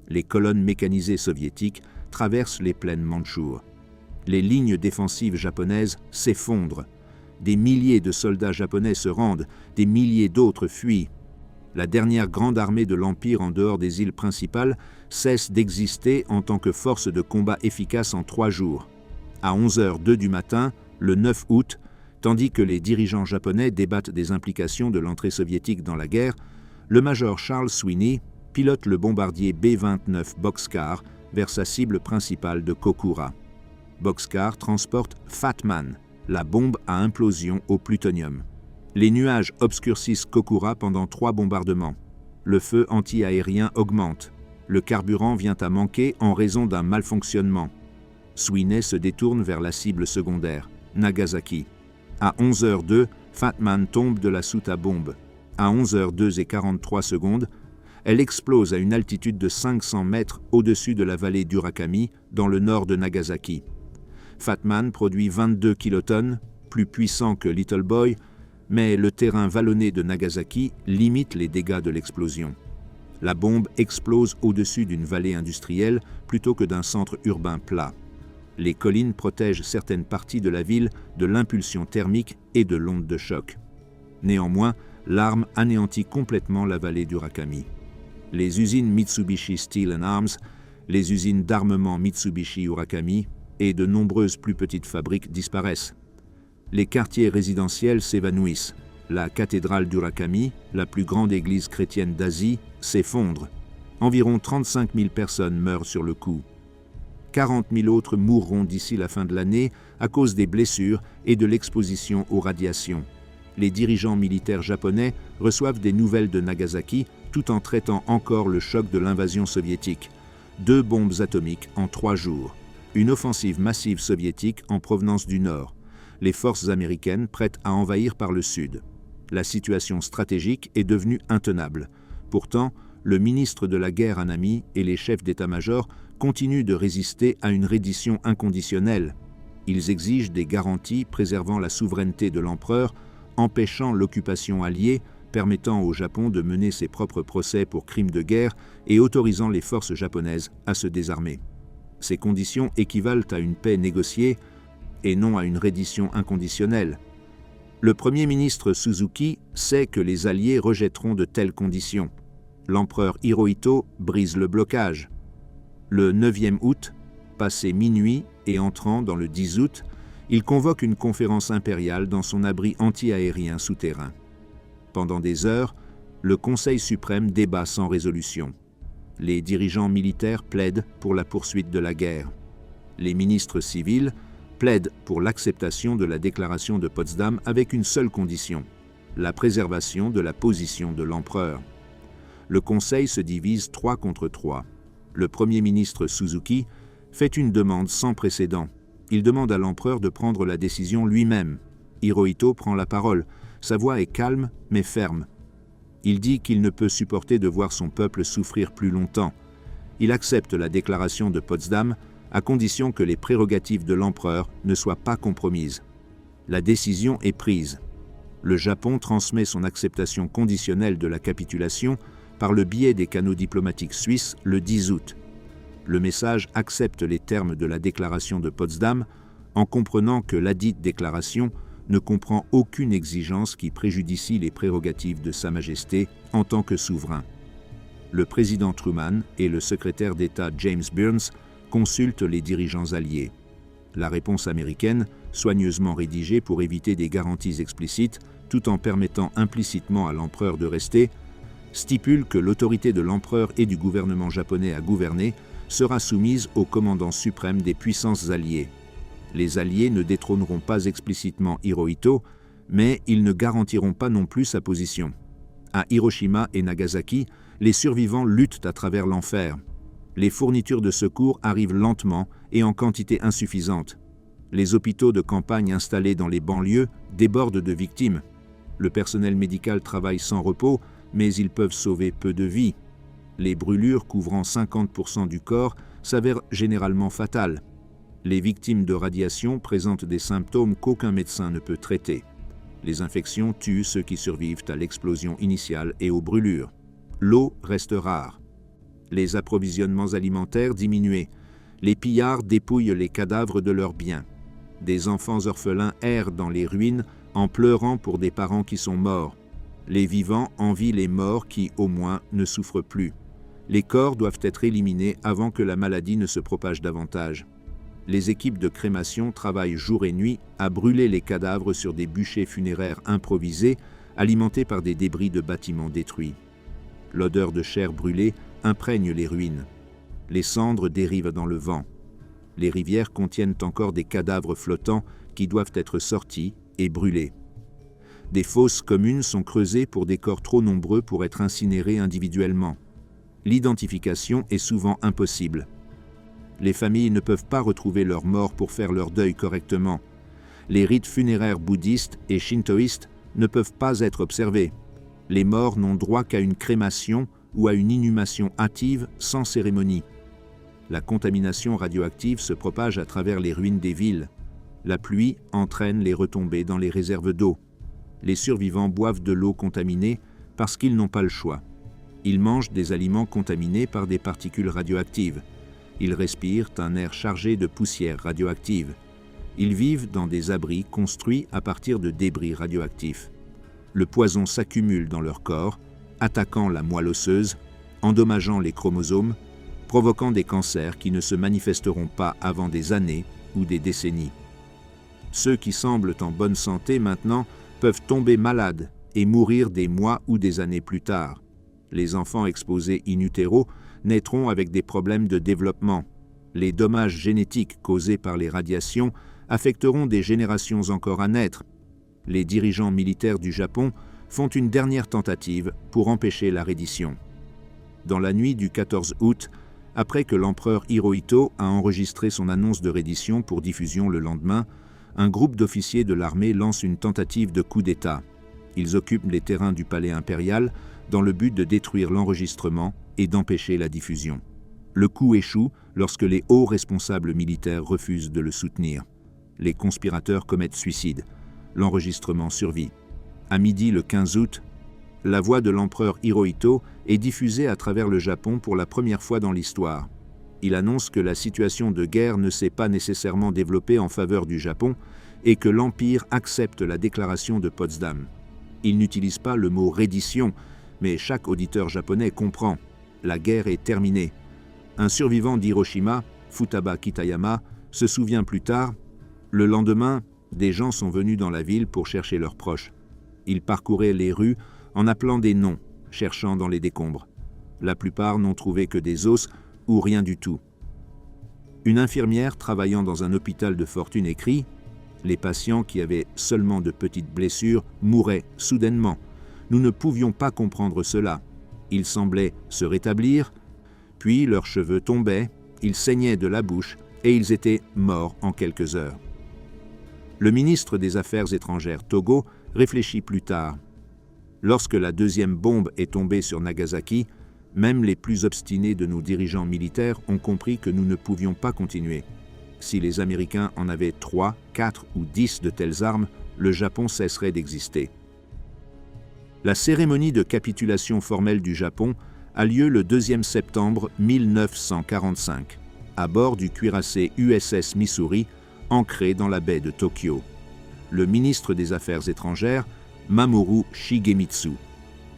Les colonnes mécanisées soviétiques traversent les plaines mandchoures. Les lignes défensives japonaises s'effondrent. Des milliers de soldats japonais se rendent, des milliers d'autres fuient. La dernière grande armée de l'Empire en dehors des îles principales cesse d'exister en tant que force de combat efficace en 3 jours. À 11h02 du matin, le 9 août, tandis que les dirigeants japonais débattent des implications de l'entrée soviétique dans la guerre, le major Charles Sweeney pilote le bombardier B-29 Bockscar vers sa cible principale de Kokura. Bockscar transporte Fat Man, la bombe à implosion au plutonium. Les nuages obscurcissent Kokura pendant 3 bombardements. Le feu anti-aérien augmente. Le carburant vient à manquer en raison d'un malfonctionnement. Sweeney se détourne vers la cible secondaire, Nagasaki. À 11h02, Fat Man tombe de la soute à bombe. À 11h02:43, elle explose à une altitude de 500 mètres au-dessus de la vallée d'Urakami, dans le nord de Nagasaki. Fat Man produit 22 kilotonnes, plus puissant que Little Boy, mais le terrain vallonné de Nagasaki limite les dégâts de l'explosion. La bombe explose au-dessus d'une vallée industrielle plutôt que d'un centre urbain plat. Les collines protègent certaines parties de la ville de l'impulsion thermique et de l'onde de choc. Néanmoins, l'arme anéantit complètement la vallée d'Urakami. Les usines Mitsubishi Steel and Arms, les usines d'armement Mitsubishi Urakami et de nombreuses plus petites fabriques disparaissent. Les quartiers résidentiels s'évanouissent. La cathédrale d'Urakami, la plus grande église chrétienne d'Asie, s'effondre. Environ 35 000 personnes meurent sur le coup. 40 000 autres mourront d'ici la fin de l'année à cause des blessures et de l'exposition aux radiations. Les dirigeants militaires japonais reçoivent des nouvelles de Nagasaki tout en traitant encore le choc de l'invasion soviétique. 2 bombes atomiques en 3 jours. Une offensive massive soviétique en provenance du nord. Les forces américaines prêtes à envahir par le sud. La situation stratégique est devenue intenable. Pourtant, le ministre de la Guerre Hanami et les chefs d'état-major continuent de résister à une reddition inconditionnelle. Ils exigent des garanties préservant la souveraineté de l'empereur, empêchant l'occupation alliée, permettant au Japon de mener ses propres procès pour crimes de guerre et autorisant les forces japonaises à se désarmer. Ces conditions équivalent à une paix négociée et non à une reddition inconditionnelle. Le Premier ministre Suzuki sait que les Alliés rejetteront de telles conditions. L'empereur Hirohito brise le blocage. Le 9e août, passé minuit et entrant dans le 10 août, il convoque une conférence impériale dans son abri anti-aérien souterrain. Pendant des heures, le Conseil suprême débat sans résolution. Les dirigeants militaires plaident pour la poursuite de la guerre. Les ministres civils plaident pour l'acceptation de la déclaration de Potsdam avec une seule condition, la préservation de la position de l'empereur. Le Conseil se divise 3 contre 3. Le Premier ministre Suzuki fait une demande sans précédent. Il demande à l'empereur de prendre la décision lui-même. Hirohito prend la parole. Sa voix est calme mais ferme. Il dit qu'il ne peut supporter de voir son peuple souffrir plus longtemps. Il accepte la déclaration de Potsdam à condition que les prérogatives de l'empereur ne soient pas compromises. La décision est prise. Le Japon transmet son acceptation conditionnelle de la capitulation par le biais des canaux diplomatiques suisses le 10 août. Le message accepte les termes de la déclaration de Potsdam en comprenant que ladite déclaration ne comprend aucune exigence qui préjudicie les prérogatives de Sa Majesté en tant que souverain. Le président Truman et le secrétaire d'État James Burns consultent les dirigeants alliés. La réponse américaine, soigneusement rédigée pour éviter des garanties explicites, tout en permettant implicitement à l'empereur de rester, stipule que l'autorité de l'empereur et du gouvernement japonais à gouverner sera soumise au commandant suprême des puissances alliées. Les Alliés ne détrôneront pas explicitement Hirohito, mais ils ne garantiront pas non plus sa position. À Hiroshima et Nagasaki, les survivants luttent à travers l'enfer. Les fournitures de secours arrivent lentement et en quantité insuffisante. Les hôpitaux de campagne installés dans les banlieues débordent de victimes. Le personnel médical travaille sans repos, mais ils peuvent sauver peu de vies. Les brûlures couvrant 50% du corps s'avèrent généralement fatales. Les victimes de radiation présentent des symptômes qu'aucun médecin ne peut traiter. Les infections tuent ceux qui survivent à l'explosion initiale et aux brûlures. L'eau reste rare. Les approvisionnements alimentaires diminués. Les pillards dépouillent les cadavres de leurs biens. Des enfants orphelins errent dans les ruines en pleurant pour des parents qui sont morts. Les vivants envient les morts qui, au moins, ne souffrent plus. Les corps doivent être éliminés avant que la maladie ne se propage davantage. Les équipes de crémation travaillent jour et nuit à brûler les cadavres sur des bûchers funéraires improvisés, alimentés par des débris de bâtiments détruits. L'odeur de chair brûlée imprègne les ruines. Les cendres dérivent dans le vent. Les rivières contiennent encore des cadavres flottants qui doivent être sortis et brûlés. Des fosses communes sont creusées pour des corps trop nombreux pour être incinérés individuellement. L'identification est souvent impossible. Les familles ne peuvent pas retrouver leurs morts pour faire leur deuil correctement. Les rites funéraires bouddhistes et shintoïstes ne peuvent pas être observés. Les morts n'ont droit qu'à une crémation ou à une inhumation hâtive sans cérémonie. La contamination radioactive se propage à travers les ruines des villes. La pluie entraîne les retombées dans les réserves d'eau. Les survivants boivent de l'eau contaminée parce qu'ils n'ont pas le choix. Ils mangent des aliments contaminés par des particules radioactives. Ils respirent un air chargé de poussière radioactive. Ils vivent dans des abris construits à partir de débris radioactifs. Le poison s'accumule dans leur corps, attaquant la moelle osseuse, endommageant les chromosomes, provoquant des cancers qui ne se manifesteront pas avant des années ou des décennies. Ceux qui semblent en bonne santé maintenant peuvent tomber malades et mourir des mois ou des années plus tard. Les enfants exposés in utero naîtront avec des problèmes de développement. Les dommages génétiques causés par les radiations affecteront des générations encore à naître. Les dirigeants militaires du Japon font une dernière tentative pour empêcher la reddition. Dans la nuit du 14 août, après que l'empereur Hirohito a enregistré son annonce de reddition pour diffusion le lendemain, un groupe d'officiers de l'armée lance une tentative de coup d'État. Ils occupent les terrains du palais impérial dans le but de détruire l'enregistrement et d'empêcher la diffusion. Le coup échoue lorsque les hauts responsables militaires refusent de le soutenir. Les conspirateurs commettent suicide. L'enregistrement survit. À midi le 15 août, la voix de l'empereur Hirohito est diffusée à travers le Japon pour la première fois dans l'histoire. Il annonce que la situation de guerre ne s'est pas nécessairement développée en faveur du Japon et que l'Empire accepte la déclaration de Potsdam. Il n'utilise pas le mot « reddition », mais chaque auditeur japonais comprend. La guerre est terminée. Un survivant d'Hiroshima, Futaba Kitayama, se souvient plus tard, le lendemain, des gens sont venus dans la ville pour chercher leurs proches. Ils parcouraient les rues en appelant des noms, cherchant dans les décombres. La plupart n'ont trouvé que des os ou rien du tout. Une infirmière travaillant dans un hôpital de fortune écrit « Les patients qui avaient seulement de petites blessures mouraient soudainement. Nous ne pouvions pas comprendre cela. Ils semblaient se rétablir, puis leurs cheveux tombaient, ils saignaient de la bouche et ils étaient morts en quelques heures. » Le ministre des Affaires étrangères Togo réfléchit plus tard. Lorsque la deuxième bombe est tombée sur Nagasaki, même les plus obstinés de nos dirigeants militaires ont compris que nous ne pouvions pas continuer. Si les Américains en avaient 3, 4 ou 10 de telles armes, le Japon cesserait d'exister. La cérémonie de capitulation formelle du Japon a lieu le 2 septembre 1945, à bord du cuirassé USS Missouri, ancré dans la baie de Tokyo. Le ministre des Affaires étrangères, Mamoru Shigemitsu,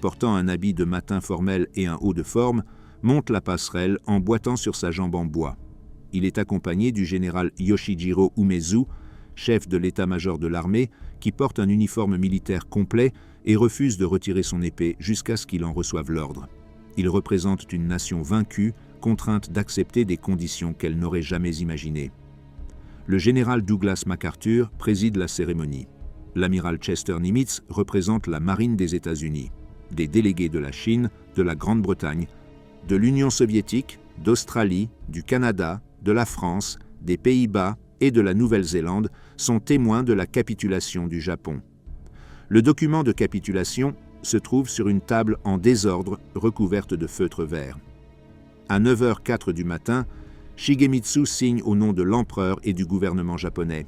portant un habit de matin formel et un haut de forme, monte la passerelle en boitant sur sa jambe en bois. Il est accompagné du général Yoshijiro Umezu, chef de l'état-major de l'armée, qui porte un uniforme militaire complet et refuse de retirer son épée jusqu'à ce qu'il en reçoive l'ordre. Il représente une nation vaincue, contrainte d'accepter des conditions qu'elle n'aurait jamais imaginées. Le général Douglas MacArthur préside la cérémonie. L'amiral Chester Nimitz représente la marine des États-Unis. Des délégués de la Chine, de la Grande-Bretagne, de l'Union soviétique, d'Australie, du Canada, de la France, des Pays-Bas et de la Nouvelle-Zélande sont témoins de la capitulation du Japon. Le document de capitulation se trouve sur une table en désordre recouverte de feutre vert. À 9h04 du matin, Shigemitsu signe au nom de l'empereur et du gouvernement japonais.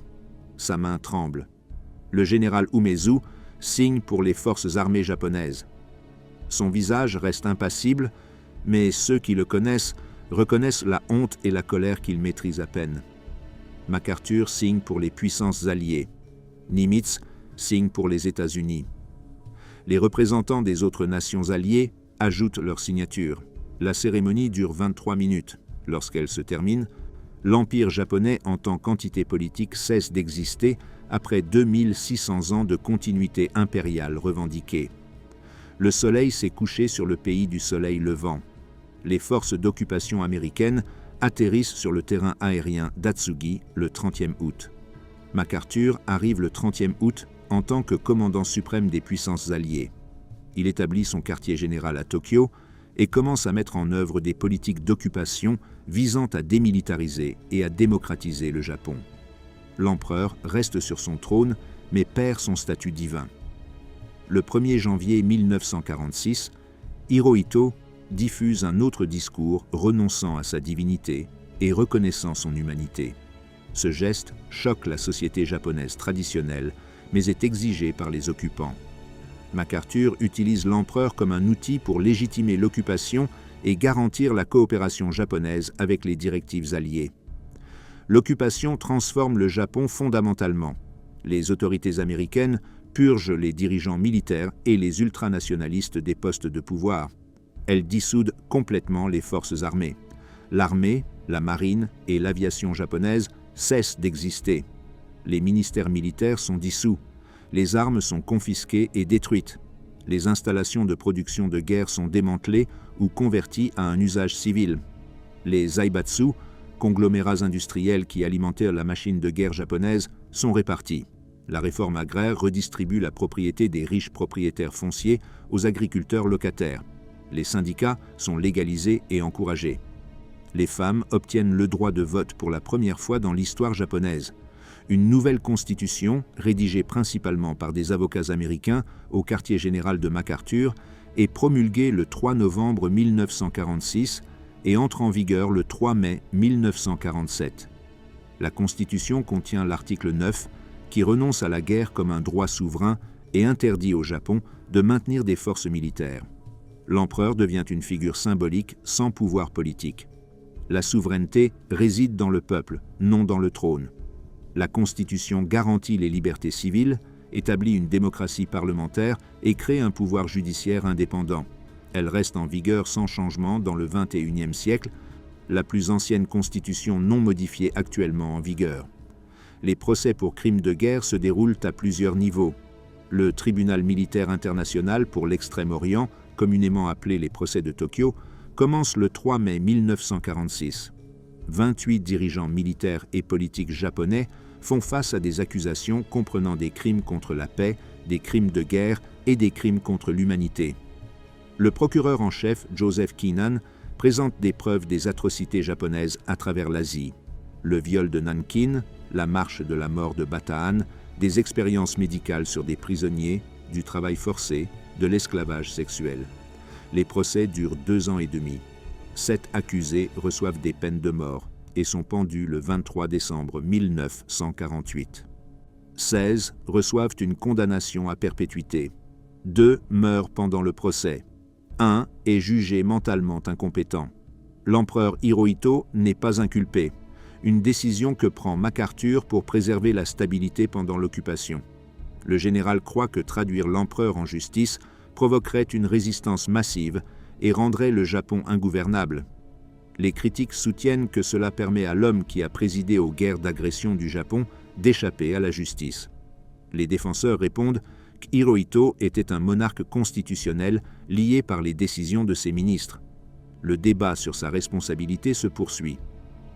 Sa main tremble. Le général Umezu signe pour les forces armées japonaises. Son visage reste impassible, mais ceux qui le connaissent reconnaissent la honte et la colère qu'il maîtrise à peine. MacArthur signe pour les puissances alliées. Nimitz signe pour les États-Unis. Les représentants des autres nations alliées ajoutent leur signature. La cérémonie dure 23 minutes. Lorsqu'elle se termine, l'Empire japonais en tant qu'entité politique cesse d'exister après 2600 ans de continuité impériale revendiquée. Le soleil s'est couché sur le pays du soleil levant. Les forces d'occupation américaines atterrissent sur le terrain aérien d'Atsugi le 30e août. MacArthur arrive le 30e août en tant que commandant suprême des puissances alliées. Il établit son quartier général à Tokyo et commence à mettre en œuvre des politiques d'occupation visant à démilitariser et à démocratiser le Japon. L'empereur reste sur son trône, mais perd son statut divin. Le 1er janvier 1946, Hirohito diffuse un autre discours renonçant à sa divinité et reconnaissant son humanité. Ce geste choque la société japonaise traditionnelle, mais est exigé par les occupants. MacArthur utilise l'empereur comme un outil pour légitimer l'occupation et garantir la coopération japonaise avec les directives alliées. L'occupation transforme le Japon fondamentalement. Les autorités américaines purgent les dirigeants militaires et les ultranationalistes des postes de pouvoir. Elles dissoudent complètement les forces armées. L'armée, la marine et l'aviation japonaise cessent d'exister. Les ministères militaires sont dissous. Les armes sont confisquées et détruites. Les installations de production de guerre sont démantelées ou converties à un usage civil. Les zaibatsu, conglomérats industriels qui alimentaient la machine de guerre japonaise, sont répartis. La réforme agraire redistribue la propriété des riches propriétaires fonciers aux agriculteurs locataires. Les syndicats sont légalisés et encouragés. Les femmes obtiennent le droit de vote pour la première fois dans l'histoire japonaise. Une nouvelle constitution, rédigée principalement par des avocats américains au quartier général de MacArthur, est promulguée le 3 novembre 1946 et entre en vigueur le 3 mai 1947. La Constitution contient l'article 9 qui renonce à la guerre comme un droit souverain et interdit au Japon de maintenir des forces militaires. L'empereur devient une figure symbolique sans pouvoir politique. La souveraineté réside dans le peuple, non dans le trône. La Constitution garantit les libertés civiles, établit une démocratie parlementaire et crée un pouvoir judiciaire indépendant. Elle reste en vigueur sans changement dans le XXIe siècle, la plus ancienne constitution non modifiée actuellement en vigueur. Les procès pour crimes de guerre se déroulent à plusieurs niveaux. Le tribunal militaire international pour l'Extrême-Orient, communément appelé les procès de Tokyo, commence le 3 mai 1946. 28 dirigeants militaires et politiques japonais font face à des accusations comprenant des crimes contre la paix, des crimes de guerre et des crimes contre l'humanité. Le procureur en chef, Joseph Keenan, présente des preuves des atrocités japonaises à travers l'Asie. Le viol de Nankin, la marche de la mort de Bataan, des expériences médicales sur des prisonniers, du travail forcé, de l'esclavage sexuel. Les procès durent 2 ans et demi. 7 accusés reçoivent des peines de mort et sont pendus le 23 décembre 1948. 16 reçoivent une condamnation à perpétuité. 2 meurent pendant le procès. 1 est jugé mentalement incompétent. L'empereur Hirohito n'est pas inculpé, une décision que prend MacArthur pour préserver la stabilité pendant l'occupation. Le général croit que traduire l'empereur en justice provoquerait une résistance massive et rendrait le Japon ingouvernable. Les critiques soutiennent que cela permet à l'homme qui a présidé aux guerres d'agression du Japon d'échapper à la justice. Les défenseurs répondent qu'Hirohito était un monarque constitutionnel lié par les décisions de ses ministres. Le débat sur sa responsabilité se poursuit.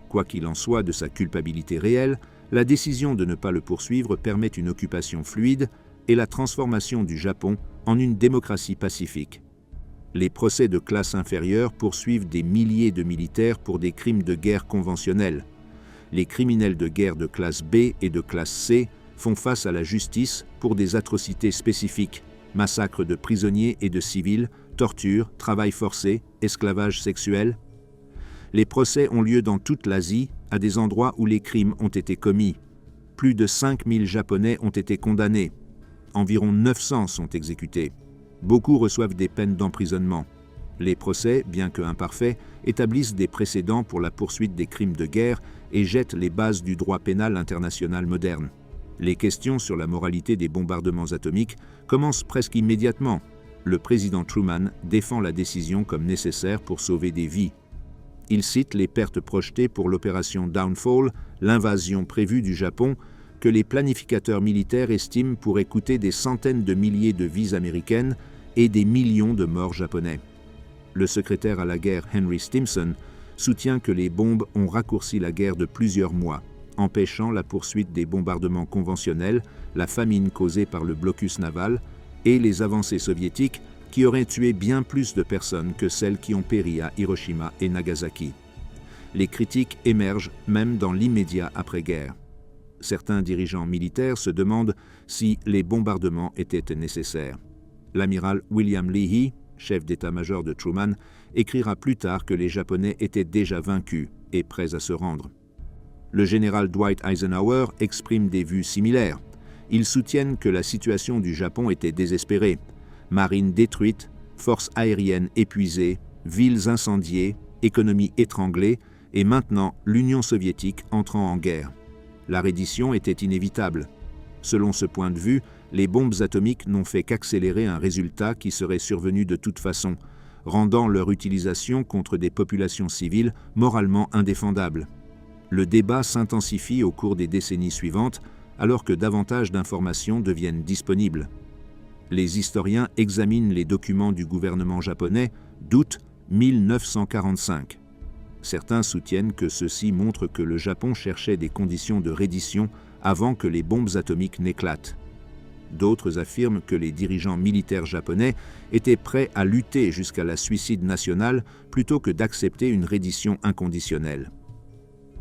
Quoi qu'il en soit de sa culpabilité réelle, la décision de ne pas le poursuivre permet une occupation fluide et la transformation du Japon en une démocratie pacifique. Les procès de classe inférieure poursuivent des milliers de militaires pour des crimes de guerre conventionnels. Les criminels de guerre de classe B et de classe C font face à la justice pour des atrocités spécifiques, massacres de prisonniers et de civils, torture, travail forcé, esclavage sexuel. Les procès ont lieu dans toute l'Asie, à des endroits où les crimes ont été commis. Plus de 5000 Japonais ont été condamnés. Environ 900 sont exécutés. Beaucoup reçoivent des peines d'emprisonnement. Les procès, bien que imparfaits, établissent des précédents pour la poursuite des crimes de guerre et jettent les bases du droit pénal international moderne. Les questions sur la moralité des bombardements atomiques commencent presque immédiatement. Le président Truman défend la décision comme nécessaire pour sauver des vies. Il cite les pertes projetées pour l'opération Downfall, l'invasion prévue du Japon, que les planificateurs militaires estiment pourrait coûter des centaines de milliers de vies américaines et des millions de morts japonais. Le secrétaire à la guerre Henry Stimson soutient que les bombes ont raccourci la guerre de plusieurs mois, empêchant la poursuite des bombardements conventionnels, la famine causée par le blocus naval et les avancées soviétiques qui auraient tué bien plus de personnes que celles qui ont péri à Hiroshima et Nagasaki. Les critiques émergent même dans l'immédiat après-guerre. Certains dirigeants militaires se demandent si les bombardements étaient nécessaires. L'amiral William Leahy, chef d'état-major de Truman, écrira plus tard que les Japonais étaient déjà vaincus et prêts à se rendre. Le général Dwight Eisenhower exprime des vues similaires. Ils soutiennent que la situation du Japon était désespérée. Marine détruite, forces aériennes épuisées, villes incendiées, économie étranglée, et maintenant l'Union soviétique entrant en guerre. La reddition était inévitable. Selon ce point de vue, les bombes atomiques n'ont fait qu'accélérer un résultat qui serait survenu de toute façon, rendant leur utilisation contre des populations civiles moralement indéfendables. Le débat s'intensifie au cours des décennies suivantes, alors que davantage d'informations deviennent disponibles. Les historiens examinent les documents du gouvernement japonais d'août 1945. Certains soutiennent que ceci montre que le Japon cherchait des conditions de reddition avant que les bombes atomiques n'éclatent. D'autres affirment que les dirigeants militaires japonais étaient prêts à lutter jusqu'à la suicide nationale plutôt que d'accepter une reddition inconditionnelle.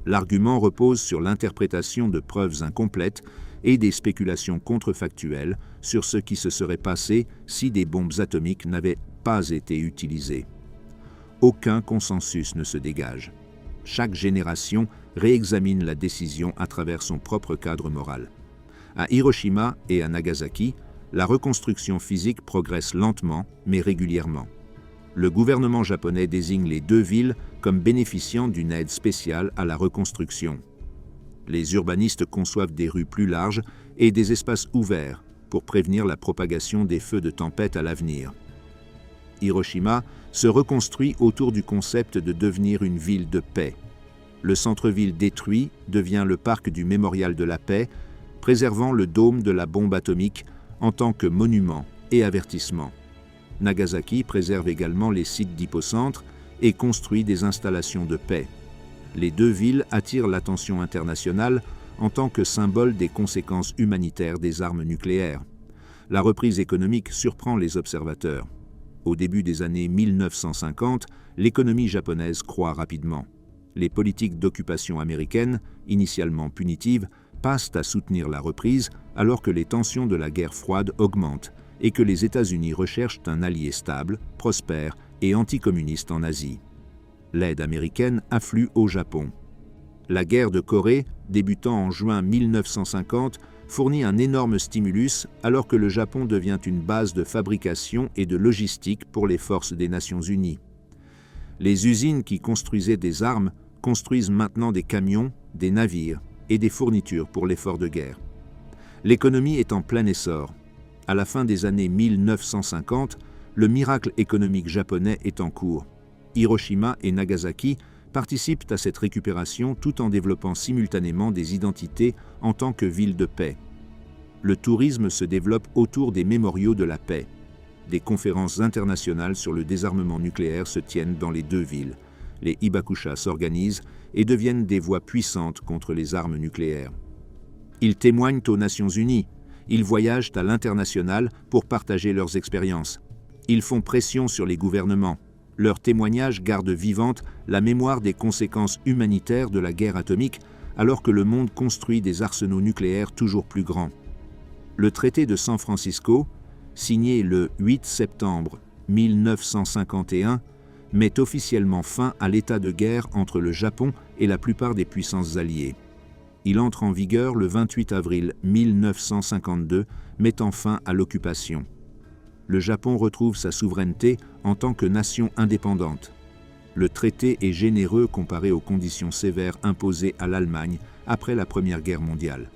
L'argument repose sur l'interprétation de preuves incomplètes et des spéculations contrefactuelles sur ce qui se serait passé si des bombes atomiques n'avaient pas été utilisées. Aucun consensus ne se dégage. Chaque génération réexamine la décision à travers son propre cadre moral. À Hiroshima et à Nagasaki, la reconstruction physique progresse lentement mais régulièrement. Le gouvernement japonais désigne les deux villes comme bénéficiant d'une aide spéciale à la reconstruction. Les urbanistes conçoivent des rues plus larges et des espaces ouverts pour prévenir la propagation des feux de tempête à l'avenir. Hiroshima se reconstruit autour du concept de devenir une ville de paix. Le centre-ville détruit devient le parc du Mémorial de la Paix, préservant le dôme de la bombe atomique en tant que monument et avertissement. Nagasaki préserve également les sites d'hypocentres et construit des installations de paix. Les deux villes attirent l'attention internationale en tant que symbole des conséquences humanitaires des armes nucléaires. La reprise économique surprend les observateurs. Au début des années 1950, l'économie japonaise croît rapidement. Les politiques d'occupation américaines, initialement punitives, passent à soutenir la reprise alors que les tensions de la guerre froide augmentent et que les États-Unis recherchent un allié stable, prospère et anticommuniste en Asie. L'aide américaine afflue au Japon. La guerre de Corée, débutant en juin 1950, fournit un énorme stimulus alors que le Japon devient une base de fabrication et de logistique pour les forces des Nations Unies. Les usines qui construisaient des armes construisent maintenant des camions, des navires et des fournitures pour l'effort de guerre. L'économie est en plein essor. À la fin des années 1950, le miracle économique japonais est en cours. Hiroshima et Nagasaki participent à cette récupération tout en développant simultanément des identités en tant que ville de paix. Le tourisme se développe autour des mémoriaux de la paix. Des conférences internationales sur le désarmement nucléaire se tiennent dans les deux villes. Les hibakusha s'organisent et deviennent des voix puissantes contre les armes nucléaires. Ils témoignent aux Nations Unies. Ils voyagent à l'international pour partager leurs expériences. Ils font pression sur les gouvernements. Leurs témoignages gardent vivante la mémoire des conséquences humanitaires de la guerre atomique alors que le monde construit des arsenaux nucléaires toujours plus grands. Le traité de San Francisco, signé le 8 septembre 1951, met officiellement fin à l'état de guerre entre le Japon et la plupart des puissances alliées. Il entre en vigueur le 28 avril 1952, mettant fin à l'occupation. Le Japon retrouve sa souveraineté en tant que nation indépendante. Le traité est généreux comparé aux conditions sévères imposées à l'Allemagne après la Première Guerre mondiale.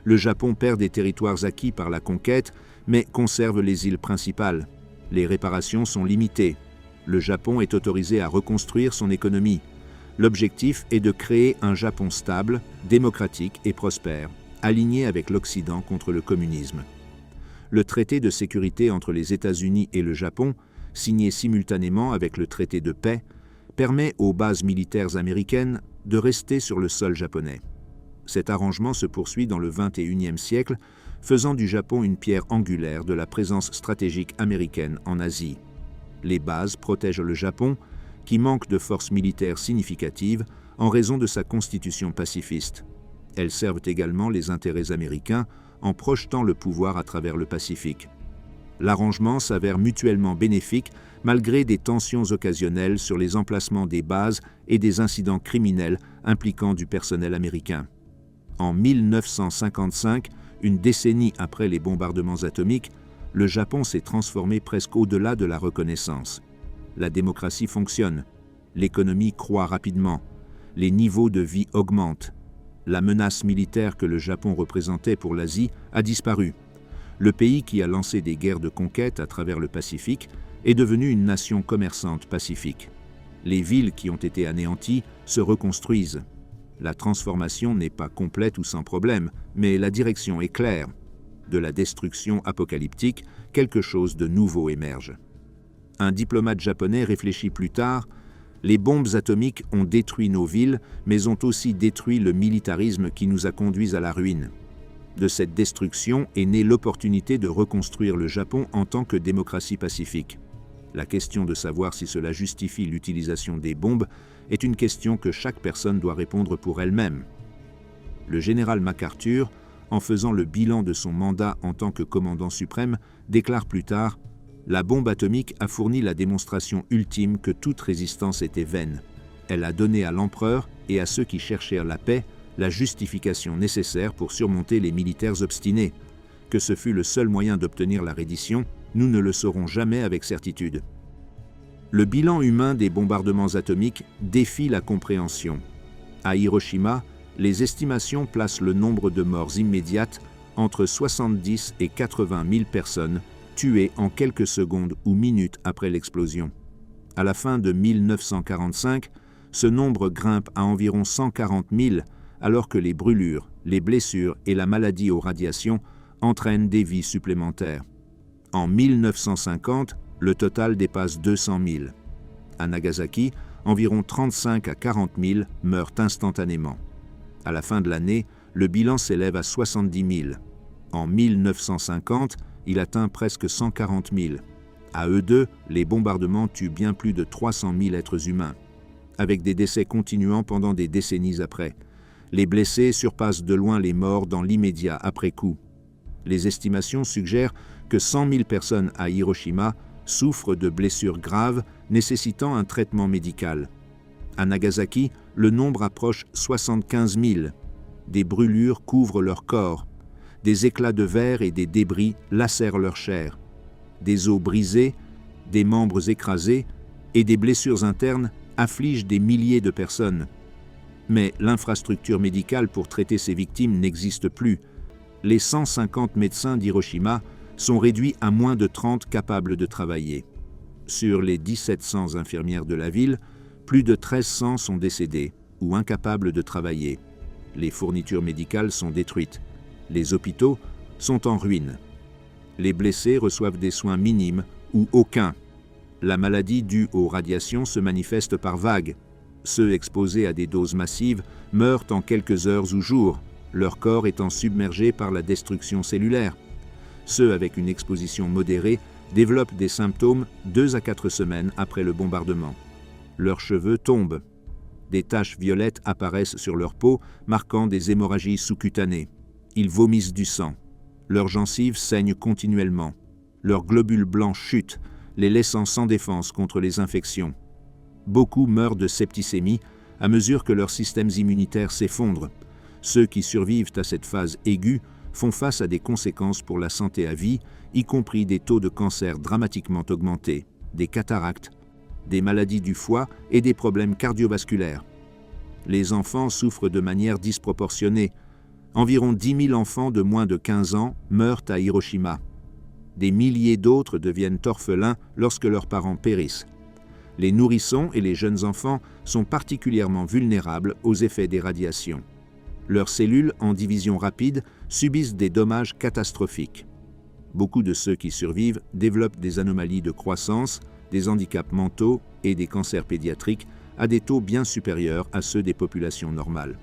Le Japon perd des territoires acquis par la conquête, mais conserve les îles principales. Les réparations sont limitées. Le Japon est autorisé à reconstruire son économie. L'objectif est de créer un Japon stable, démocratique et prospère, aligné avec l'Occident contre le communisme. Le traité de sécurité entre les États-Unis et le Japon, signé simultanément avec le traité de paix, permet aux bases militaires américaines de rester sur le sol japonais. Cet arrangement se poursuit dans le XXIe siècle, faisant du Japon une pierre angulaire de la présence stratégique américaine en Asie. Les bases protègent le Japon, qui manque de forces militaires significatives en raison de sa constitution pacifiste. Elles servent également les intérêts américains en projetant le pouvoir à travers le Pacifique. L'arrangement s'avère mutuellement bénéfique malgré des tensions occasionnelles sur les emplacements des bases et des incidents criminels impliquant du personnel américain. En 1955, une décennie après les bombardements atomiques, le Japon s'est transformé presque au-delà de la reconnaissance. La démocratie fonctionne, l'économie croît rapidement, les niveaux de vie augmentent. La menace militaire que le Japon représentait pour l'Asie a disparu. Le pays qui a lancé des guerres de conquête à travers le Pacifique est devenu une nation commerçante pacifique. Les villes qui ont été anéanties se reconstruisent. La transformation n'est pas complète ou sans problème, mais la direction est claire. De la destruction apocalyptique, quelque chose de nouveau émerge. Un diplomate japonais réfléchit plus tard: les bombes atomiques ont détruit nos villes, mais ont aussi détruit le militarisme qui nous a conduits à la ruine. De cette destruction est née l'opportunité de reconstruire le Japon en tant que démocratie pacifique. La question de savoir si cela justifie l'utilisation des bombes est une question que chaque personne doit répondre pour elle-même. Le général MacArthur, en faisant le bilan de son mandat en tant que commandant suprême, déclare plus tard: la bombe atomique a fourni la démonstration ultime que toute résistance était vaine. Elle a donné à l'empereur et à ceux qui cherchèrent la paix la justification nécessaire pour surmonter les militaires obstinés. Que ce fut le seul moyen d'obtenir la reddition, nous ne le saurons jamais avec certitude. Le bilan humain des bombardements atomiques défie la compréhension. À Hiroshima, les estimations placent le nombre de morts immédiates entre 70 et 80 000 personnes tuées en quelques secondes ou minutes après l'explosion. À la fin de 1945, ce nombre grimpe à environ 140 000, alors que les brûlures, les blessures et la maladie aux radiations entraînent des vies supplémentaires. En 1950, le total dépasse 200 000. À Nagasaki, environ 35 à 40 000 meurent instantanément. À la fin de l'année, le bilan s'élève à 70 000. En 1950, il atteint presque 140 000. À eux deux, les bombardements tuent bien plus de 300 000 êtres humains, avec des décès continuant pendant des décennies après. Les blessés surpassent de loin les morts dans l'immédiat après coup. Les estimations suggèrent que 100 000 personnes à Hiroshima souffrent de blessures graves nécessitant un traitement médical. À Nagasaki, le nombre approche 75 000. Des brûlures couvrent leur corps. Des éclats de verre et des débris lacèrent leur chair. Des os brisés, des membres écrasés et des blessures internes affligent des milliers de personnes. Mais l'infrastructure médicale pour traiter ces victimes n'existe plus. Les 150 médecins d'Hiroshima sont réduits à moins de 30 capables de travailler. Sur les 1700 infirmières de la ville, plus de 1300 sont décédées ou incapables de travailler. Les fournitures médicales sont détruites. Les hôpitaux, sont en ruine. Les blessés reçoivent des soins minimes ou aucun. La maladie due aux radiations se manifeste par vagues. Ceux exposés à des doses massives meurent en quelques heures ou jours, leur corps étant submergé par la destruction cellulaire. Ceux avec une exposition modérée développent des symptômes 2 à 4 semaines après le bombardement. Leurs cheveux tombent. Des taches violettes apparaissent sur leur peau, marquant des hémorragies sous-cutanées. Ils vomissent du sang. Leurs gencives saignent continuellement. Leurs globules blancs chutent, les laissant sans défense contre les infections. Beaucoup meurent de septicémie à mesure que leurs systèmes immunitaires s'effondrent. Ceux qui survivent à cette phase aiguë font face à des conséquences pour la santé à vie, y compris des taux de cancer dramatiquement augmentés, des cataractes, des maladies du foie et des problèmes cardiovasculaires. Les enfants souffrent de manière disproportionnée. Environ 10 000 enfants de moins de 15 ans meurent à Hiroshima. Des milliers d'autres deviennent orphelins lorsque leurs parents périssent. Les nourrissons et les jeunes enfants sont particulièrement vulnérables aux effets des radiations. Leurs cellules, en division rapide, subissent des dommages catastrophiques. Beaucoup de ceux qui survivent développent des anomalies de croissance, des handicaps mentaux et des cancers pédiatriques à des taux bien supérieurs à ceux des populations normales.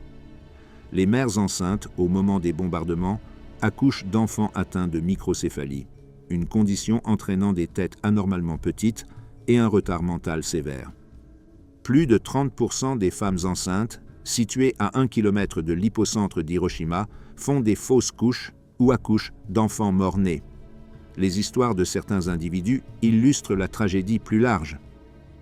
Les mères enceintes, au moment des bombardements, accouchent d'enfants atteints de microcéphalie, une condition entraînant des têtes anormalement petites et un retard mental sévère. Plus de 30% des femmes enceintes, situées à 1 km de l'hypocentre d'Hiroshima, font des fausses couches ou accouchent d'enfants morts-nés. Les histoires de certains individus illustrent la tragédie plus large.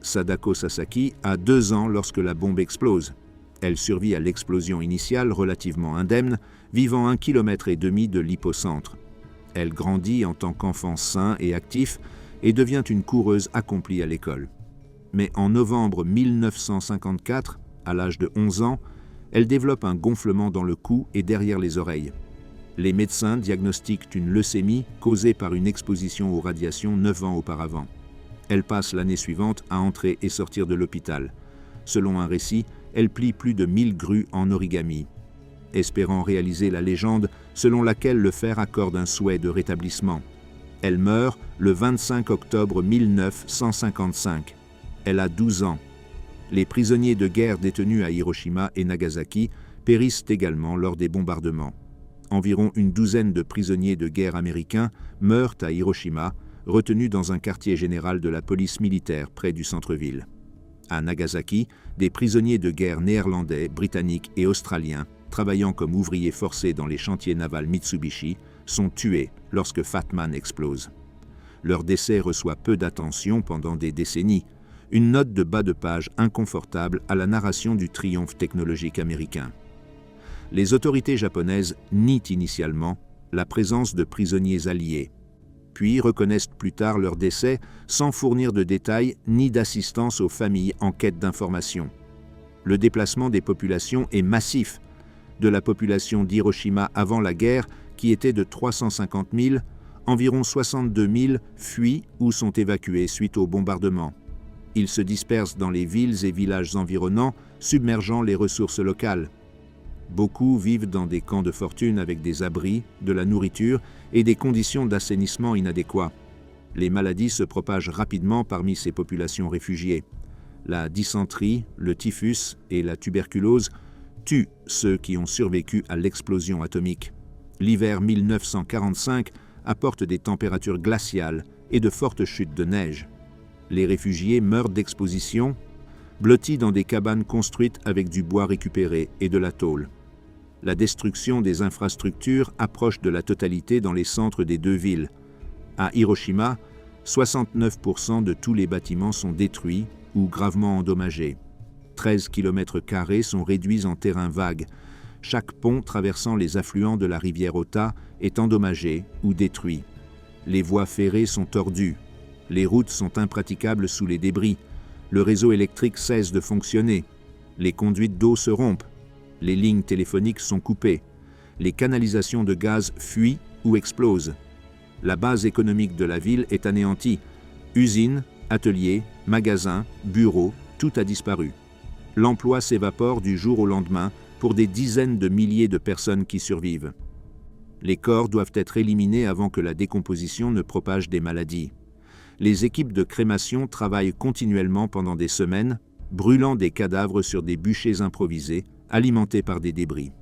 Sadako Sasaki a 2 ans lorsque la bombe explose. Elle survit à l'explosion initiale relativement indemne, vivant 1,5 km de l'hypocentre. Elle grandit en tant qu'enfant sain et actif et devient une coureuse accomplie à l'école. Mais en novembre 1954, à l'âge de 11 ans, elle développe un gonflement dans le cou et derrière les oreilles. Les médecins diagnostiquent une leucémie causée par une exposition aux radiations 9 ans auparavant. Elle passe l'année suivante à entrer et sortir de l'hôpital. Selon un récit, elle plie plus de 1000 grues en origami, espérant réaliser la légende selon laquelle le fer accorde un souhait de rétablissement. Elle meurt le 25 octobre 1955. Elle a 12 ans. Les prisonniers de guerre détenus à Hiroshima et Nagasaki périssent également lors des bombardements. Environ une douzaine de prisonniers de guerre américains meurent à Hiroshima, retenus dans un quartier général de la police militaire près du centre-ville. À Nagasaki, des prisonniers de guerre néerlandais, britanniques et australiens, travaillant comme ouvriers forcés dans les chantiers navals Mitsubishi, sont tués lorsque Fat Man explose. Leur décès reçoit peu d'attention pendant des décennies, une note de bas de page inconfortable à la narration du triomphe technologique américain. Les autorités japonaises nient initialement la présence de prisonniers alliés, puis reconnaissent plus tard leur décès sans fournir de détails ni d'assistance aux familles en quête d'informations. Le déplacement des populations est massif. De la population d'Hiroshima avant la guerre, qui était de 350 000, environ 62 000 fuient ou sont évacués suite au bombardement. Ils se dispersent dans les villes et villages environnants, submergeant les ressources locales. Beaucoup vivent dans des camps de fortune avec des abris, de la nourriture et des conditions d'assainissement inadéquats. Les maladies se propagent rapidement parmi ces populations réfugiées. La dysenterie, le typhus et la tuberculose tuent ceux qui ont survécu à l'explosion atomique. L'hiver 1945 apporte des températures glaciales et de fortes chutes de neige. Les réfugiés meurent d'exposition, blottis dans des cabanes construites avec du bois récupéré et de la tôle. La destruction des infrastructures approche de la totalité dans les centres des 2 villes. À Hiroshima, 69% de tous les bâtiments sont détruits ou gravement endommagés. 13 km² sont réduits en terrain vague. Chaque pont traversant les affluents de la rivière Ota est endommagé ou détruit. Les voies ferrées sont tordues. Les routes sont impraticables sous les débris. Le réseau électrique cesse de fonctionner. Les conduites d'eau se rompent. Les lignes téléphoniques sont coupées. Les canalisations de gaz fuient ou explosent. La base économique de la ville est anéantie. Usines, ateliers, magasins, bureaux, tout a disparu. L'emploi s'évapore du jour au lendemain pour des dizaines de milliers de personnes qui survivent. Les corps doivent être éliminés avant que la décomposition ne propage des maladies. Les équipes de crémation travaillent continuellement pendant des semaines, brûlant des cadavres sur des bûchers improvisés, alimentés par des débris.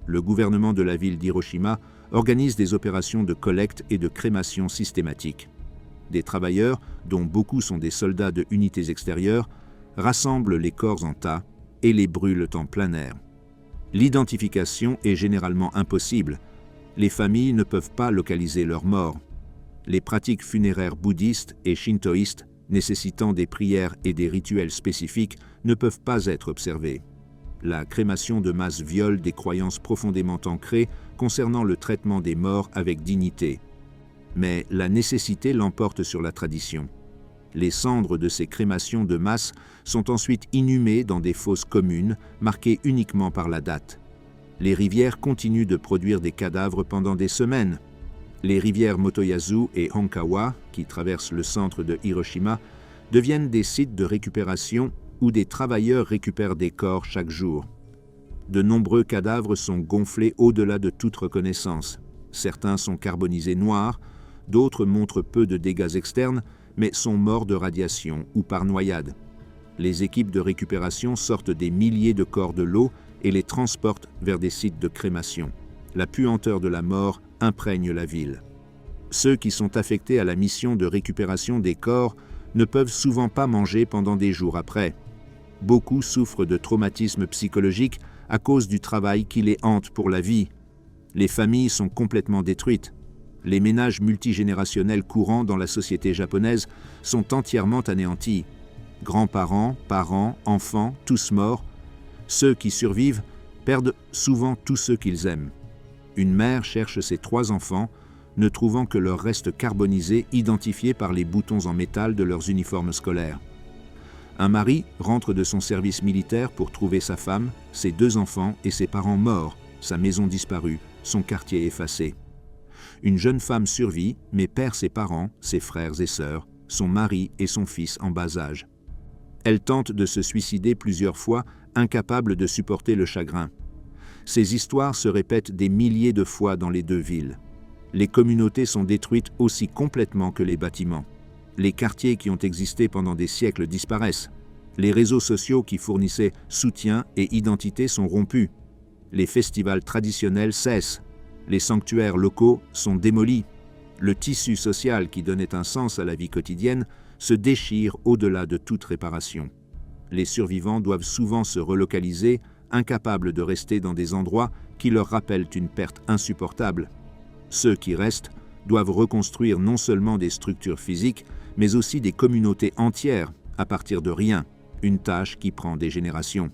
Le gouvernement de la ville d'Hiroshima organise des opérations de collecte et de crémation systématiques. Des travailleurs, dont beaucoup sont des soldats de unités extérieures, rassemblent les corps en tas et les brûlent en plein air. L'identification est généralement impossible. Les familles ne peuvent pas localiser leurs morts. Les pratiques funéraires bouddhistes et shintoïstes, nécessitant des prières et des rituels spécifiques, ne peuvent pas être observées. La crémation de masse viole des croyances profondément ancrées concernant le traitement des morts avec dignité. Mais la nécessité l'emporte sur la tradition. Les cendres de ces crémations de masse sont ensuite inhumées dans des fosses communes, marquées uniquement par la date. Les rivières continuent de produire des cadavres pendant des semaines. Les rivières Motoyazu et Honkawa, qui traversent le centre de Hiroshima, deviennent des sites de récupération où des travailleurs récupèrent des corps chaque jour. De nombreux cadavres sont gonflés au-delà de toute reconnaissance. Certains sont carbonisés noirs, d'autres montrent peu de dégâts externes, mais sont morts de radiation ou par noyade. Les équipes de récupération sortent des milliers de corps de l'eau et les transportent vers des sites de crémation. La puanteur de la mort imprègne la ville. Ceux qui sont affectés à la mission de récupération des corps ne peuvent souvent pas manger pendant des jours après. Beaucoup souffrent de traumatismes psychologiques à cause du travail qui les hante pour la vie. Les familles sont complètement détruites. Les ménages multigénérationnels courants dans la société japonaise sont entièrement anéantis. Grands-parents, parents, enfants, tous morts. Ceux qui survivent perdent souvent tous ceux qu'ils aiment. Une mère cherche ses 3 enfants, ne trouvant que leurs restes carbonisés identifiés par les boutons en métal de leurs uniformes scolaires. Un mari rentre de son service militaire pour trouver sa femme, ses 2 enfants et ses parents morts, sa maison disparue, son quartier effacé. Une jeune femme survit, mais perd ses parents, ses frères et sœurs, son mari et son fils en bas âge. Elle tente de se suicider plusieurs fois, incapable de supporter le chagrin. Ces histoires se répètent des milliers de fois dans les 2 villes. Les communautés sont détruites aussi complètement que les bâtiments. Les quartiers qui ont existé pendant des siècles disparaissent. Les réseaux sociaux qui fournissaient soutien et identité sont rompus. Les festivals traditionnels cessent. Les sanctuaires locaux sont démolis. Le tissu social qui donnait un sens à la vie quotidienne se déchire au-delà de toute réparation. Les survivants doivent souvent se relocaliser, incapables de rester dans des endroits qui leur rappellent une perte insupportable. Ceux qui restent doivent reconstruire non seulement des structures physiques, mais aussi des communautés entières à partir de rien, une tâche qui prend des générations.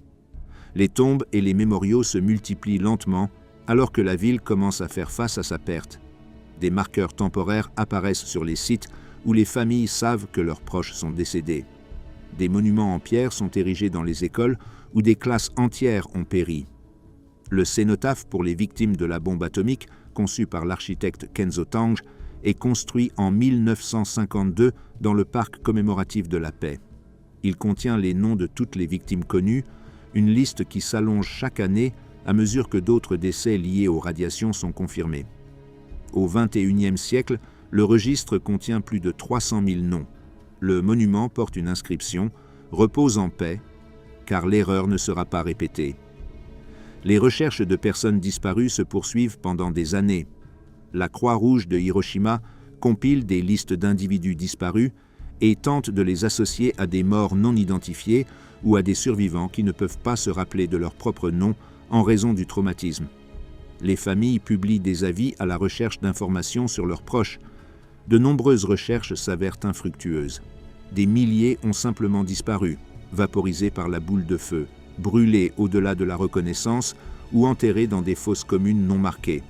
Les tombes et les mémoriaux se multiplient lentement alors que la ville commence à faire face à sa perte. Des marqueurs temporaires apparaissent sur les sites où les familles savent que leurs proches sont décédés. Des monuments en pierre sont érigés dans les écoles où des classes entières ont péri. Le cénotaphe pour les victimes de la bombe atomique, conçu par l'architecte Kenzo Tange, est construit en 1952 dans le parc commémoratif de la paix. Il contient les noms de toutes les victimes connues, une liste qui s'allonge chaque année à mesure que d'autres décès liés aux radiations sont confirmés. Au XXIe siècle, le registre contient plus de 300 000 noms. Le monument porte une inscription « Repose en paix », car l'erreur ne sera pas répétée. Les recherches de personnes disparues se poursuivent pendant des années. La Croix-Rouge de Hiroshima compile des listes d'individus disparus et tente de les associer à des morts non identifiés ou à des survivants qui ne peuvent pas se rappeler de leur propre nom en raison du traumatisme. Les familles publient des avis à la recherche d'informations sur leurs proches. De nombreuses recherches s'avèrent infructueuses. Des milliers ont simplement disparu, vaporisés par la boule de feu, brûlés au-delà de la reconnaissance ou enterrés dans des fosses communes non marquées.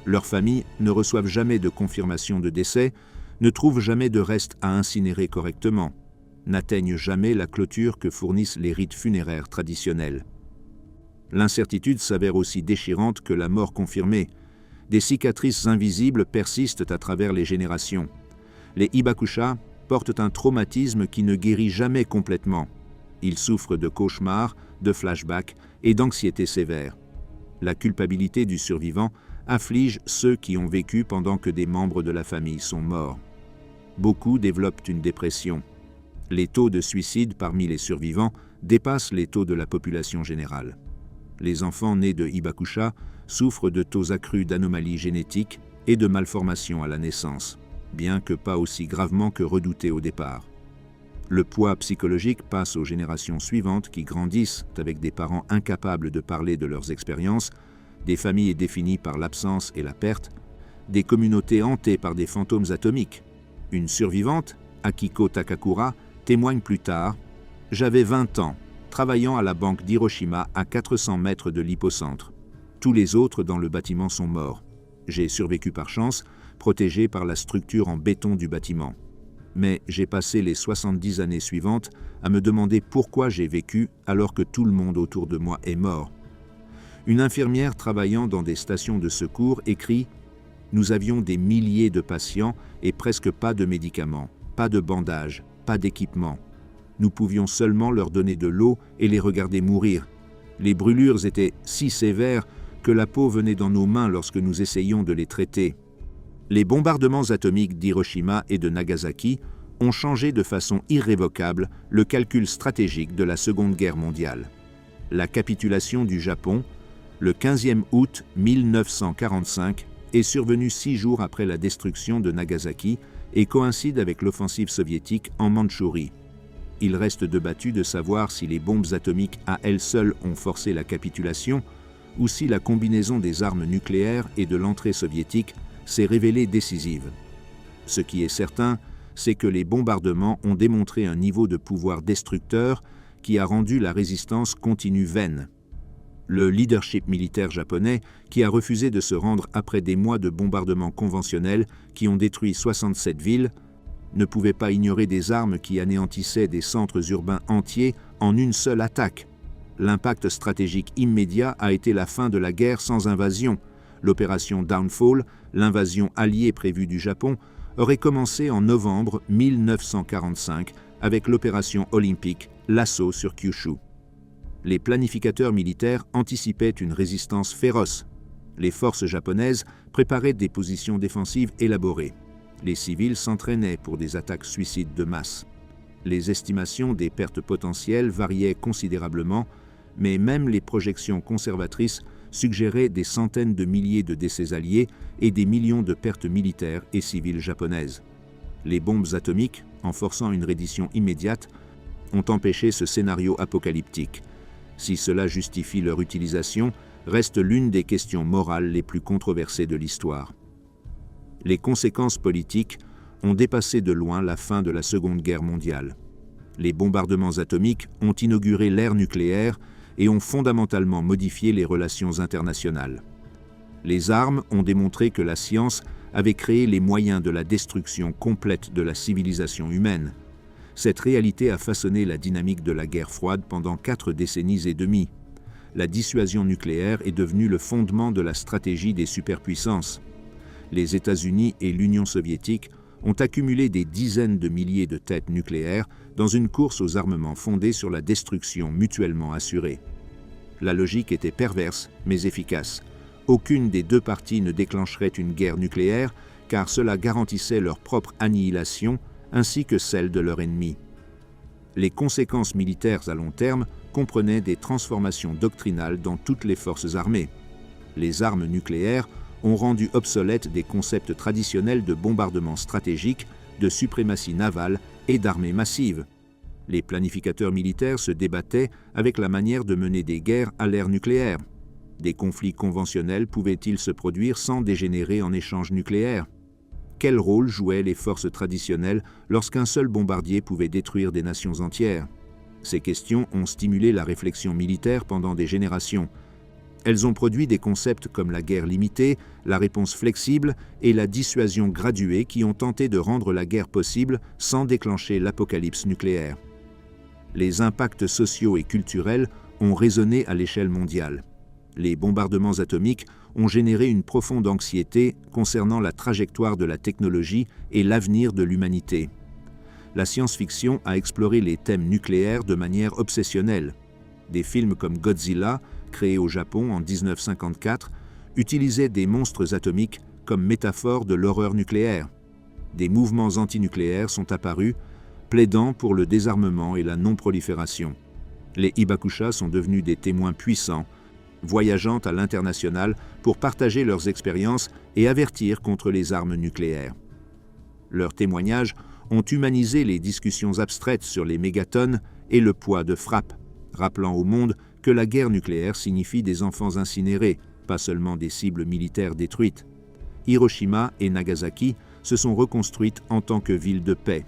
Leurs familles ne reçoivent jamais de confirmation de décès, ne trouvent jamais de restes à incinérer correctement, n'atteignent jamais la clôture que fournissent les rites funéraires traditionnels. L'incertitude s'avère aussi déchirante que la mort confirmée. Des cicatrices invisibles persistent à travers les générations. Les hibakusha portent un traumatisme qui ne guérit jamais complètement. Ils souffrent de cauchemars, de flashbacks et d'anxiété sévère. La culpabilité du survivant afflige ceux qui ont vécu pendant que des membres de la famille sont morts. Beaucoup développent une dépression. Les taux de suicide parmi les survivants dépassent les taux de la population générale. Les enfants nés de Hibakusha souffrent de taux accrus d'anomalies génétiques et de malformations à la naissance, bien que pas aussi gravement que redouté au départ. Le poids psychologique passe aux générations suivantes qui grandissent avec des parents incapables de parler de leurs expériences, des familles définies par l'absence et la perte, des communautés hantées par des fantômes atomiques. Une survivante, Akiko Takakura, témoigne plus tard « J'avais 20 ans, travaillant à la banque d'Hiroshima à 400 mètres de l'hypocentre. Tous les autres dans le bâtiment sont morts. J'ai survécu par chance, protégé par la structure en béton du bâtiment. Mais j'ai passé les 70 années suivantes à me demander pourquoi j'ai vécu alors que tout le monde autour de moi est mort. » Une infirmière travaillant dans des stations de secours écrit « Nous avions des milliers de patients et presque pas de médicaments, pas de bandages, pas d'équipement. Nous pouvions seulement leur donner de l'eau et les regarder mourir. Les brûlures étaient si sévères que la peau venait dans nos mains lorsque nous essayions de les traiter. Les bombardements atomiques d'Hiroshima et de Nagasaki ont changé de façon irrévocable le calcul stratégique de la Seconde Guerre mondiale. La capitulation du Japon, le 15e août 1945, est survenue 6 jours après la destruction de Nagasaki et coïncide avec l'offensive soviétique en Mandchourie. Il reste débattu de savoir si les bombes atomiques à elles seules ont forcé la capitulation ou si la combinaison des armes nucléaires et de l'entrée soviétique s'est révélée décisive. Ce qui est certain, c'est que les bombardements ont démontré un niveau de pouvoir destructeur qui a rendu la résistance continue vaine. Le leadership militaire japonais, qui a refusé de se rendre après des mois de bombardements conventionnels qui ont détruit 67 villes, ne pouvait pas ignorer des armes qui anéantissaient des centres urbains entiers en une seule attaque. L'impact stratégique immédiat a été la fin de la guerre sans invasion. L'opération Downfall, l'invasion alliée prévue du Japon, aurait commencé en novembre 1945 avec l'opération olympique, l'assaut sur Kyushu. Les planificateurs militaires anticipaient une résistance féroce. Les forces japonaises préparaient des positions défensives élaborées. Les civils s'entraînaient pour des attaques suicides de masse. Les estimations des pertes potentielles variaient considérablement, mais même les projections conservatrices suggéraient des centaines de milliers de décès alliés et des millions de pertes militaires et civiles japonaises. Les bombes atomiques, en forçant une reddition immédiate, ont empêché ce scénario apocalyptique. Si cela justifie leur utilisation, reste l'une des questions morales les plus controversées de l'histoire. Les conséquences politiques ont dépassé de loin la fin de la Seconde Guerre mondiale. Les bombardements atomiques ont inauguré l'ère nucléaire et ont fondamentalement modifié les relations internationales. Les armes ont démontré que la science avait créé les moyens de la destruction complète de la civilisation humaine. Cette réalité a façonné la dynamique de la guerre froide pendant 4 décennies et demie. La dissuasion nucléaire est devenue le fondement de la stratégie des superpuissances. Les États-Unis et l'Union soviétique ont accumulé des dizaines de milliers de têtes nucléaires dans une course aux armements fondée sur la destruction mutuellement assurée. La logique était perverse, mais efficace. Aucune des deux parties ne déclencherait une guerre nucléaire, car cela garantissait leur propre annihilation ainsi que celle de leur ennemi. Les conséquences militaires à long terme comprenaient des transformations doctrinales dans toutes les forces armées. Les armes nucléaires ont rendu obsolètes des concepts traditionnels de bombardement stratégique, de suprématie navale et d'armées massives. Les planificateurs militaires se débattaient avec la manière de mener des guerres à l'ère nucléaire. Des conflits conventionnels pouvaient-ils se produire sans dégénérer en échanges nucléaires? Quel rôle jouaient les forces traditionnelles lorsqu'un seul bombardier pouvait détruire des nations entières? Ces questions ont stimulé la réflexion militaire pendant des générations. Elles ont produit des concepts comme la guerre limitée, la réponse flexible et la dissuasion graduée qui ont tenté de rendre la guerre possible sans déclencher l'apocalypse nucléaire. Les impacts sociaux et culturels ont résonné à l'échelle mondiale. Les bombardements atomiques ont généré une profonde anxiété concernant la trajectoire de la technologie et l'avenir de l'humanité. La science-fiction a exploré les thèmes nucléaires de manière obsessionnelle. Des films comme Godzilla, créé au Japon en 1954, utilisaient des monstres atomiques comme métaphore de l'horreur nucléaire. Des mouvements antinucléaires sont apparus, plaidant pour le désarmement et la non-prolifération. Les Hibakusha sont devenus des témoins puissants, voyageant à l'international pour partager leurs expériences et avertir contre les armes nucléaires. Leurs témoignages ont humanisé les discussions abstraites sur les mégatonnes et le poids de frappe, rappelant au monde que la guerre nucléaire signifie des enfants incinérés, pas seulement des cibles militaires détruites. Hiroshima et Nagasaki se sont reconstruites en tant que villes de paix.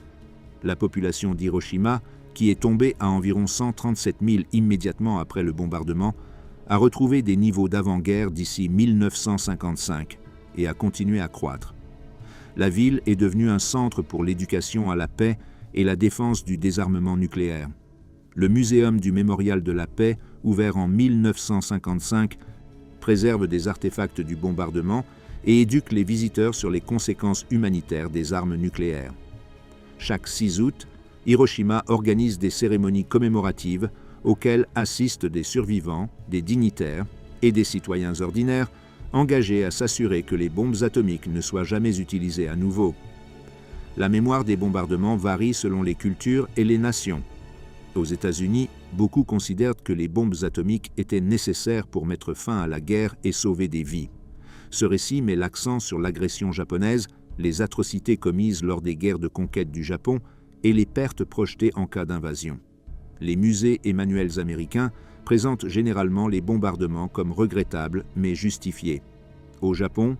La population d'Hiroshima, qui est tombée à environ 137 000 immédiatement après le bombardement, a retrouvé des niveaux d'avant-guerre d'ici 1955 et a continué à croître. La ville est devenue un centre pour l'éducation à la paix et la défense du désarmement nucléaire. Le Muséum du Mémorial de la Paix, ouvert en 1955, préserve des artefacts du bombardement et éduque les visiteurs sur les conséquences humanitaires des armes nucléaires. Chaque 6 août, Hiroshima organise des cérémonies commémoratives auxquelles assistent des survivants, des dignitaires et des citoyens ordinaires engagés à s'assurer que les bombes atomiques ne soient jamais utilisées à nouveau. La mémoire des bombardements varie selon les cultures et les nations. Aux États-Unis, beaucoup considèrent que les bombes atomiques étaient nécessaires pour mettre fin à la guerre et sauver des vies. Ce récit met l'accent sur l'agression japonaise, les atrocités commises lors des guerres de conquête du Japon et les pertes projetées en cas d'invasion. Les musées et manuels américains présentent généralement les bombardements comme regrettables mais justifiés. Au Japon,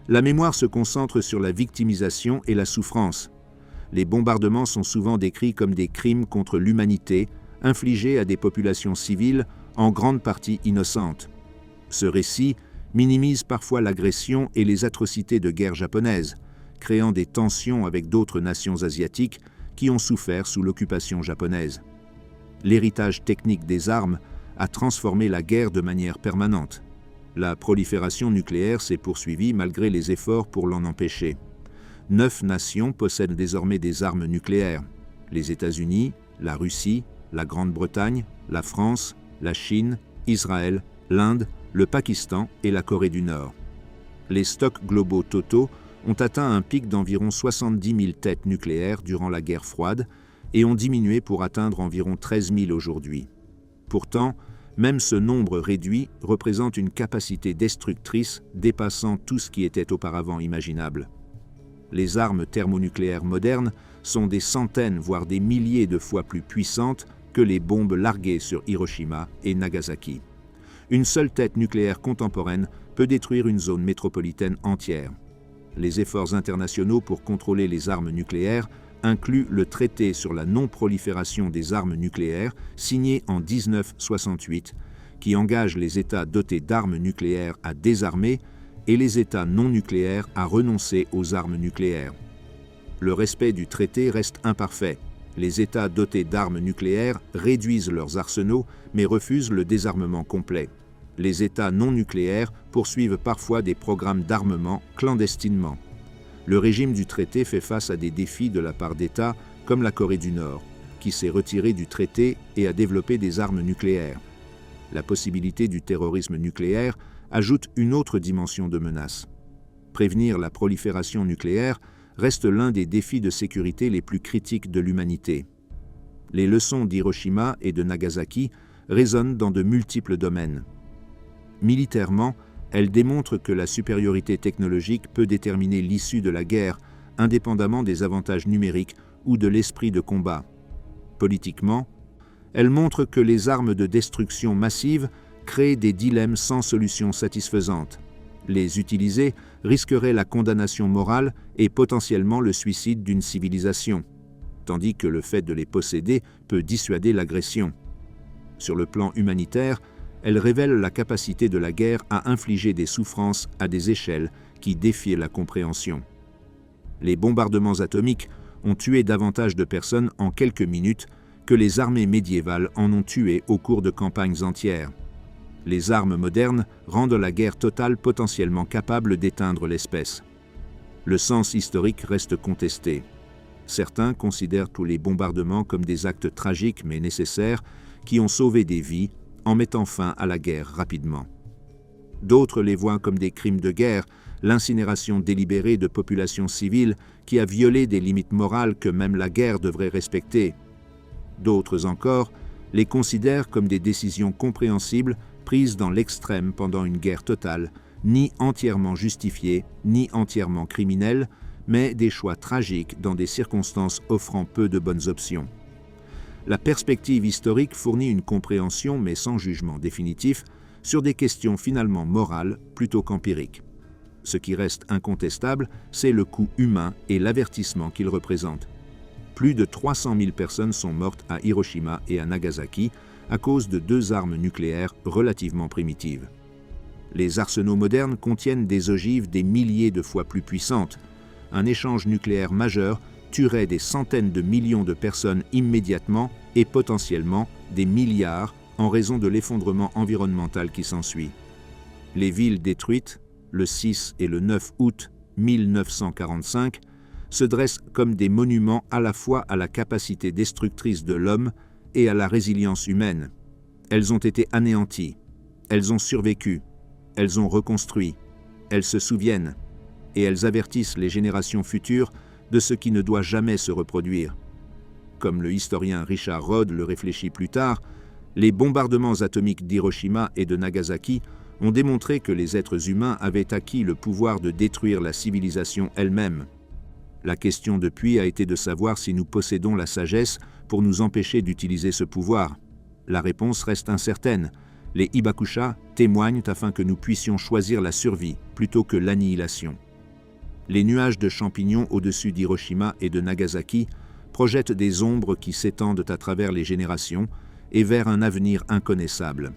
la mémoire se concentre sur la victimisation et la souffrance. Les bombardements sont souvent décrits comme des crimes contre l'humanité infligés à des populations civiles en grande partie innocentes. Ce récit minimise parfois l'agression et les atrocités de guerre japonaise, créant des tensions avec d'autres nations asiatiques qui ont souffert sous l'occupation japonaise. L'héritage technique des armes a transformé la guerre de manière permanente. La prolifération nucléaire s'est poursuivie malgré les efforts pour l'en empêcher. 9 nations possèdent désormais des armes nucléaires: les États-Unis, la Russie, la Grande-Bretagne, la France, la Chine, Israël, l'Inde, le Pakistan et la Corée du Nord. Les stocks globaux totaux ont atteint un pic d'environ 70 000 têtes nucléaires durant la guerre froide et ont diminué pour atteindre environ 13 000 aujourd'hui. Pourtant, même ce nombre réduit représente une capacité destructrice dépassant tout ce qui était auparavant imaginable. Les armes thermonucléaires modernes sont des centaines, voire des milliers de fois plus puissantes que les bombes larguées sur Hiroshima et Nagasaki. Une seule tête nucléaire contemporaine peut détruire une zone métropolitaine entière. Les efforts internationaux pour contrôler les armes nucléaires incluent le traité sur la non-prolifération des armes nucléaires, signé en 1968, qui engage les États dotés d'armes nucléaires à désarmer et les États non nucléaires à renoncer aux armes nucléaires. Le respect du traité reste imparfait. Les États dotés d'armes nucléaires réduisent leurs arsenaux, mais refusent le désarmement complet. Les États non nucléaires poursuivent parfois des programmes d'armement clandestinement. Le régime du traité fait face à des défis de la part d'États comme la Corée du Nord, qui s'est retirée du traité et a développé des armes nucléaires. La possibilité du terrorisme nucléaire ajoute une autre dimension de menace. Prévenir la prolifération nucléaire reste l'un des défis de sécurité les plus critiques de l'humanité. Les leçons d'Hiroshima et de Nagasaki résonnent dans de multiples domaines. Militairement, elles démontrent que la supériorité technologique peut déterminer l'issue de la guerre, indépendamment des avantages numériques ou de l'esprit de combat. Politiquement, elles montrent que les armes de destruction massive créent des dilemmes sans solution satisfaisante. Les utiliser risquerait la condamnation morale et potentiellement le suicide d'une civilisation, tandis que le fait de les posséder peut dissuader l'agression. Sur le plan humanitaire, elle révèle la capacité de la guerre à infliger des souffrances à des échelles qui défiaient la compréhension. Les bombardements atomiques ont tué davantage de personnes en quelques minutes que les armées médiévales en ont tué au cours de campagnes entières. Les armes modernes rendent la guerre totale potentiellement capable d'éteindre l'espèce. Le sens historique reste contesté. Certains considèrent tous les bombardements comme des actes tragiques mais nécessaires qui ont sauvé des vies en mettant fin à la guerre rapidement. D'autres les voient comme des crimes de guerre, l'incinération délibérée de populations civiles qui a violé des limites morales que même la guerre devrait respecter. D'autres encore les considèrent comme des décisions compréhensibles prises dans l'extrême pendant une guerre totale, ni entièrement justifiées, ni entièrement criminelles, mais des choix tragiques dans des circonstances offrant peu de bonnes options. La perspective historique fournit une compréhension, mais sans jugement définitif, sur des questions finalement morales plutôt qu'empiriques. Ce qui reste incontestable, c'est le coût humain et l'avertissement qu'il représente. Plus de 300 000 personnes sont mortes à Hiroshima et à Nagasaki à cause de deux armes nucléaires relativement primitives. Les arsenaux modernes contiennent des ogives des milliers de fois plus puissantes. Un échange nucléaire majeur tuerait des centaines de millions de personnes immédiatement et potentiellement des milliards en raison de l'effondrement environnemental qui s'ensuit. Les villes détruites, le 6 et le 9 août 1945, se dressent comme des monuments à la fois à la capacité destructrice de l'homme et à la résilience humaine. Elles ont été anéanties, elles ont survécu, elles ont reconstruit, elles se souviennent, et elles avertissent les générations futures de ce qui ne doit jamais se reproduire. Comme le historien Richard Rod le réfléchit plus tard, les bombardements atomiques d'Hiroshima et de Nagasaki ont démontré que les êtres humains avaient acquis le pouvoir de détruire la civilisation elle-même. La question depuis a été de savoir si nous possédons la sagesse pour nous empêcher d'utiliser ce pouvoir. La réponse reste incertaine. Les Hibakusha témoignent afin que nous puissions choisir la survie plutôt que l'annihilation. Les nuages de champignons au-dessus d'Hiroshima et de Nagasaki projettent des ombres qui s'étendent à travers les générations et vers un avenir inconnaissable.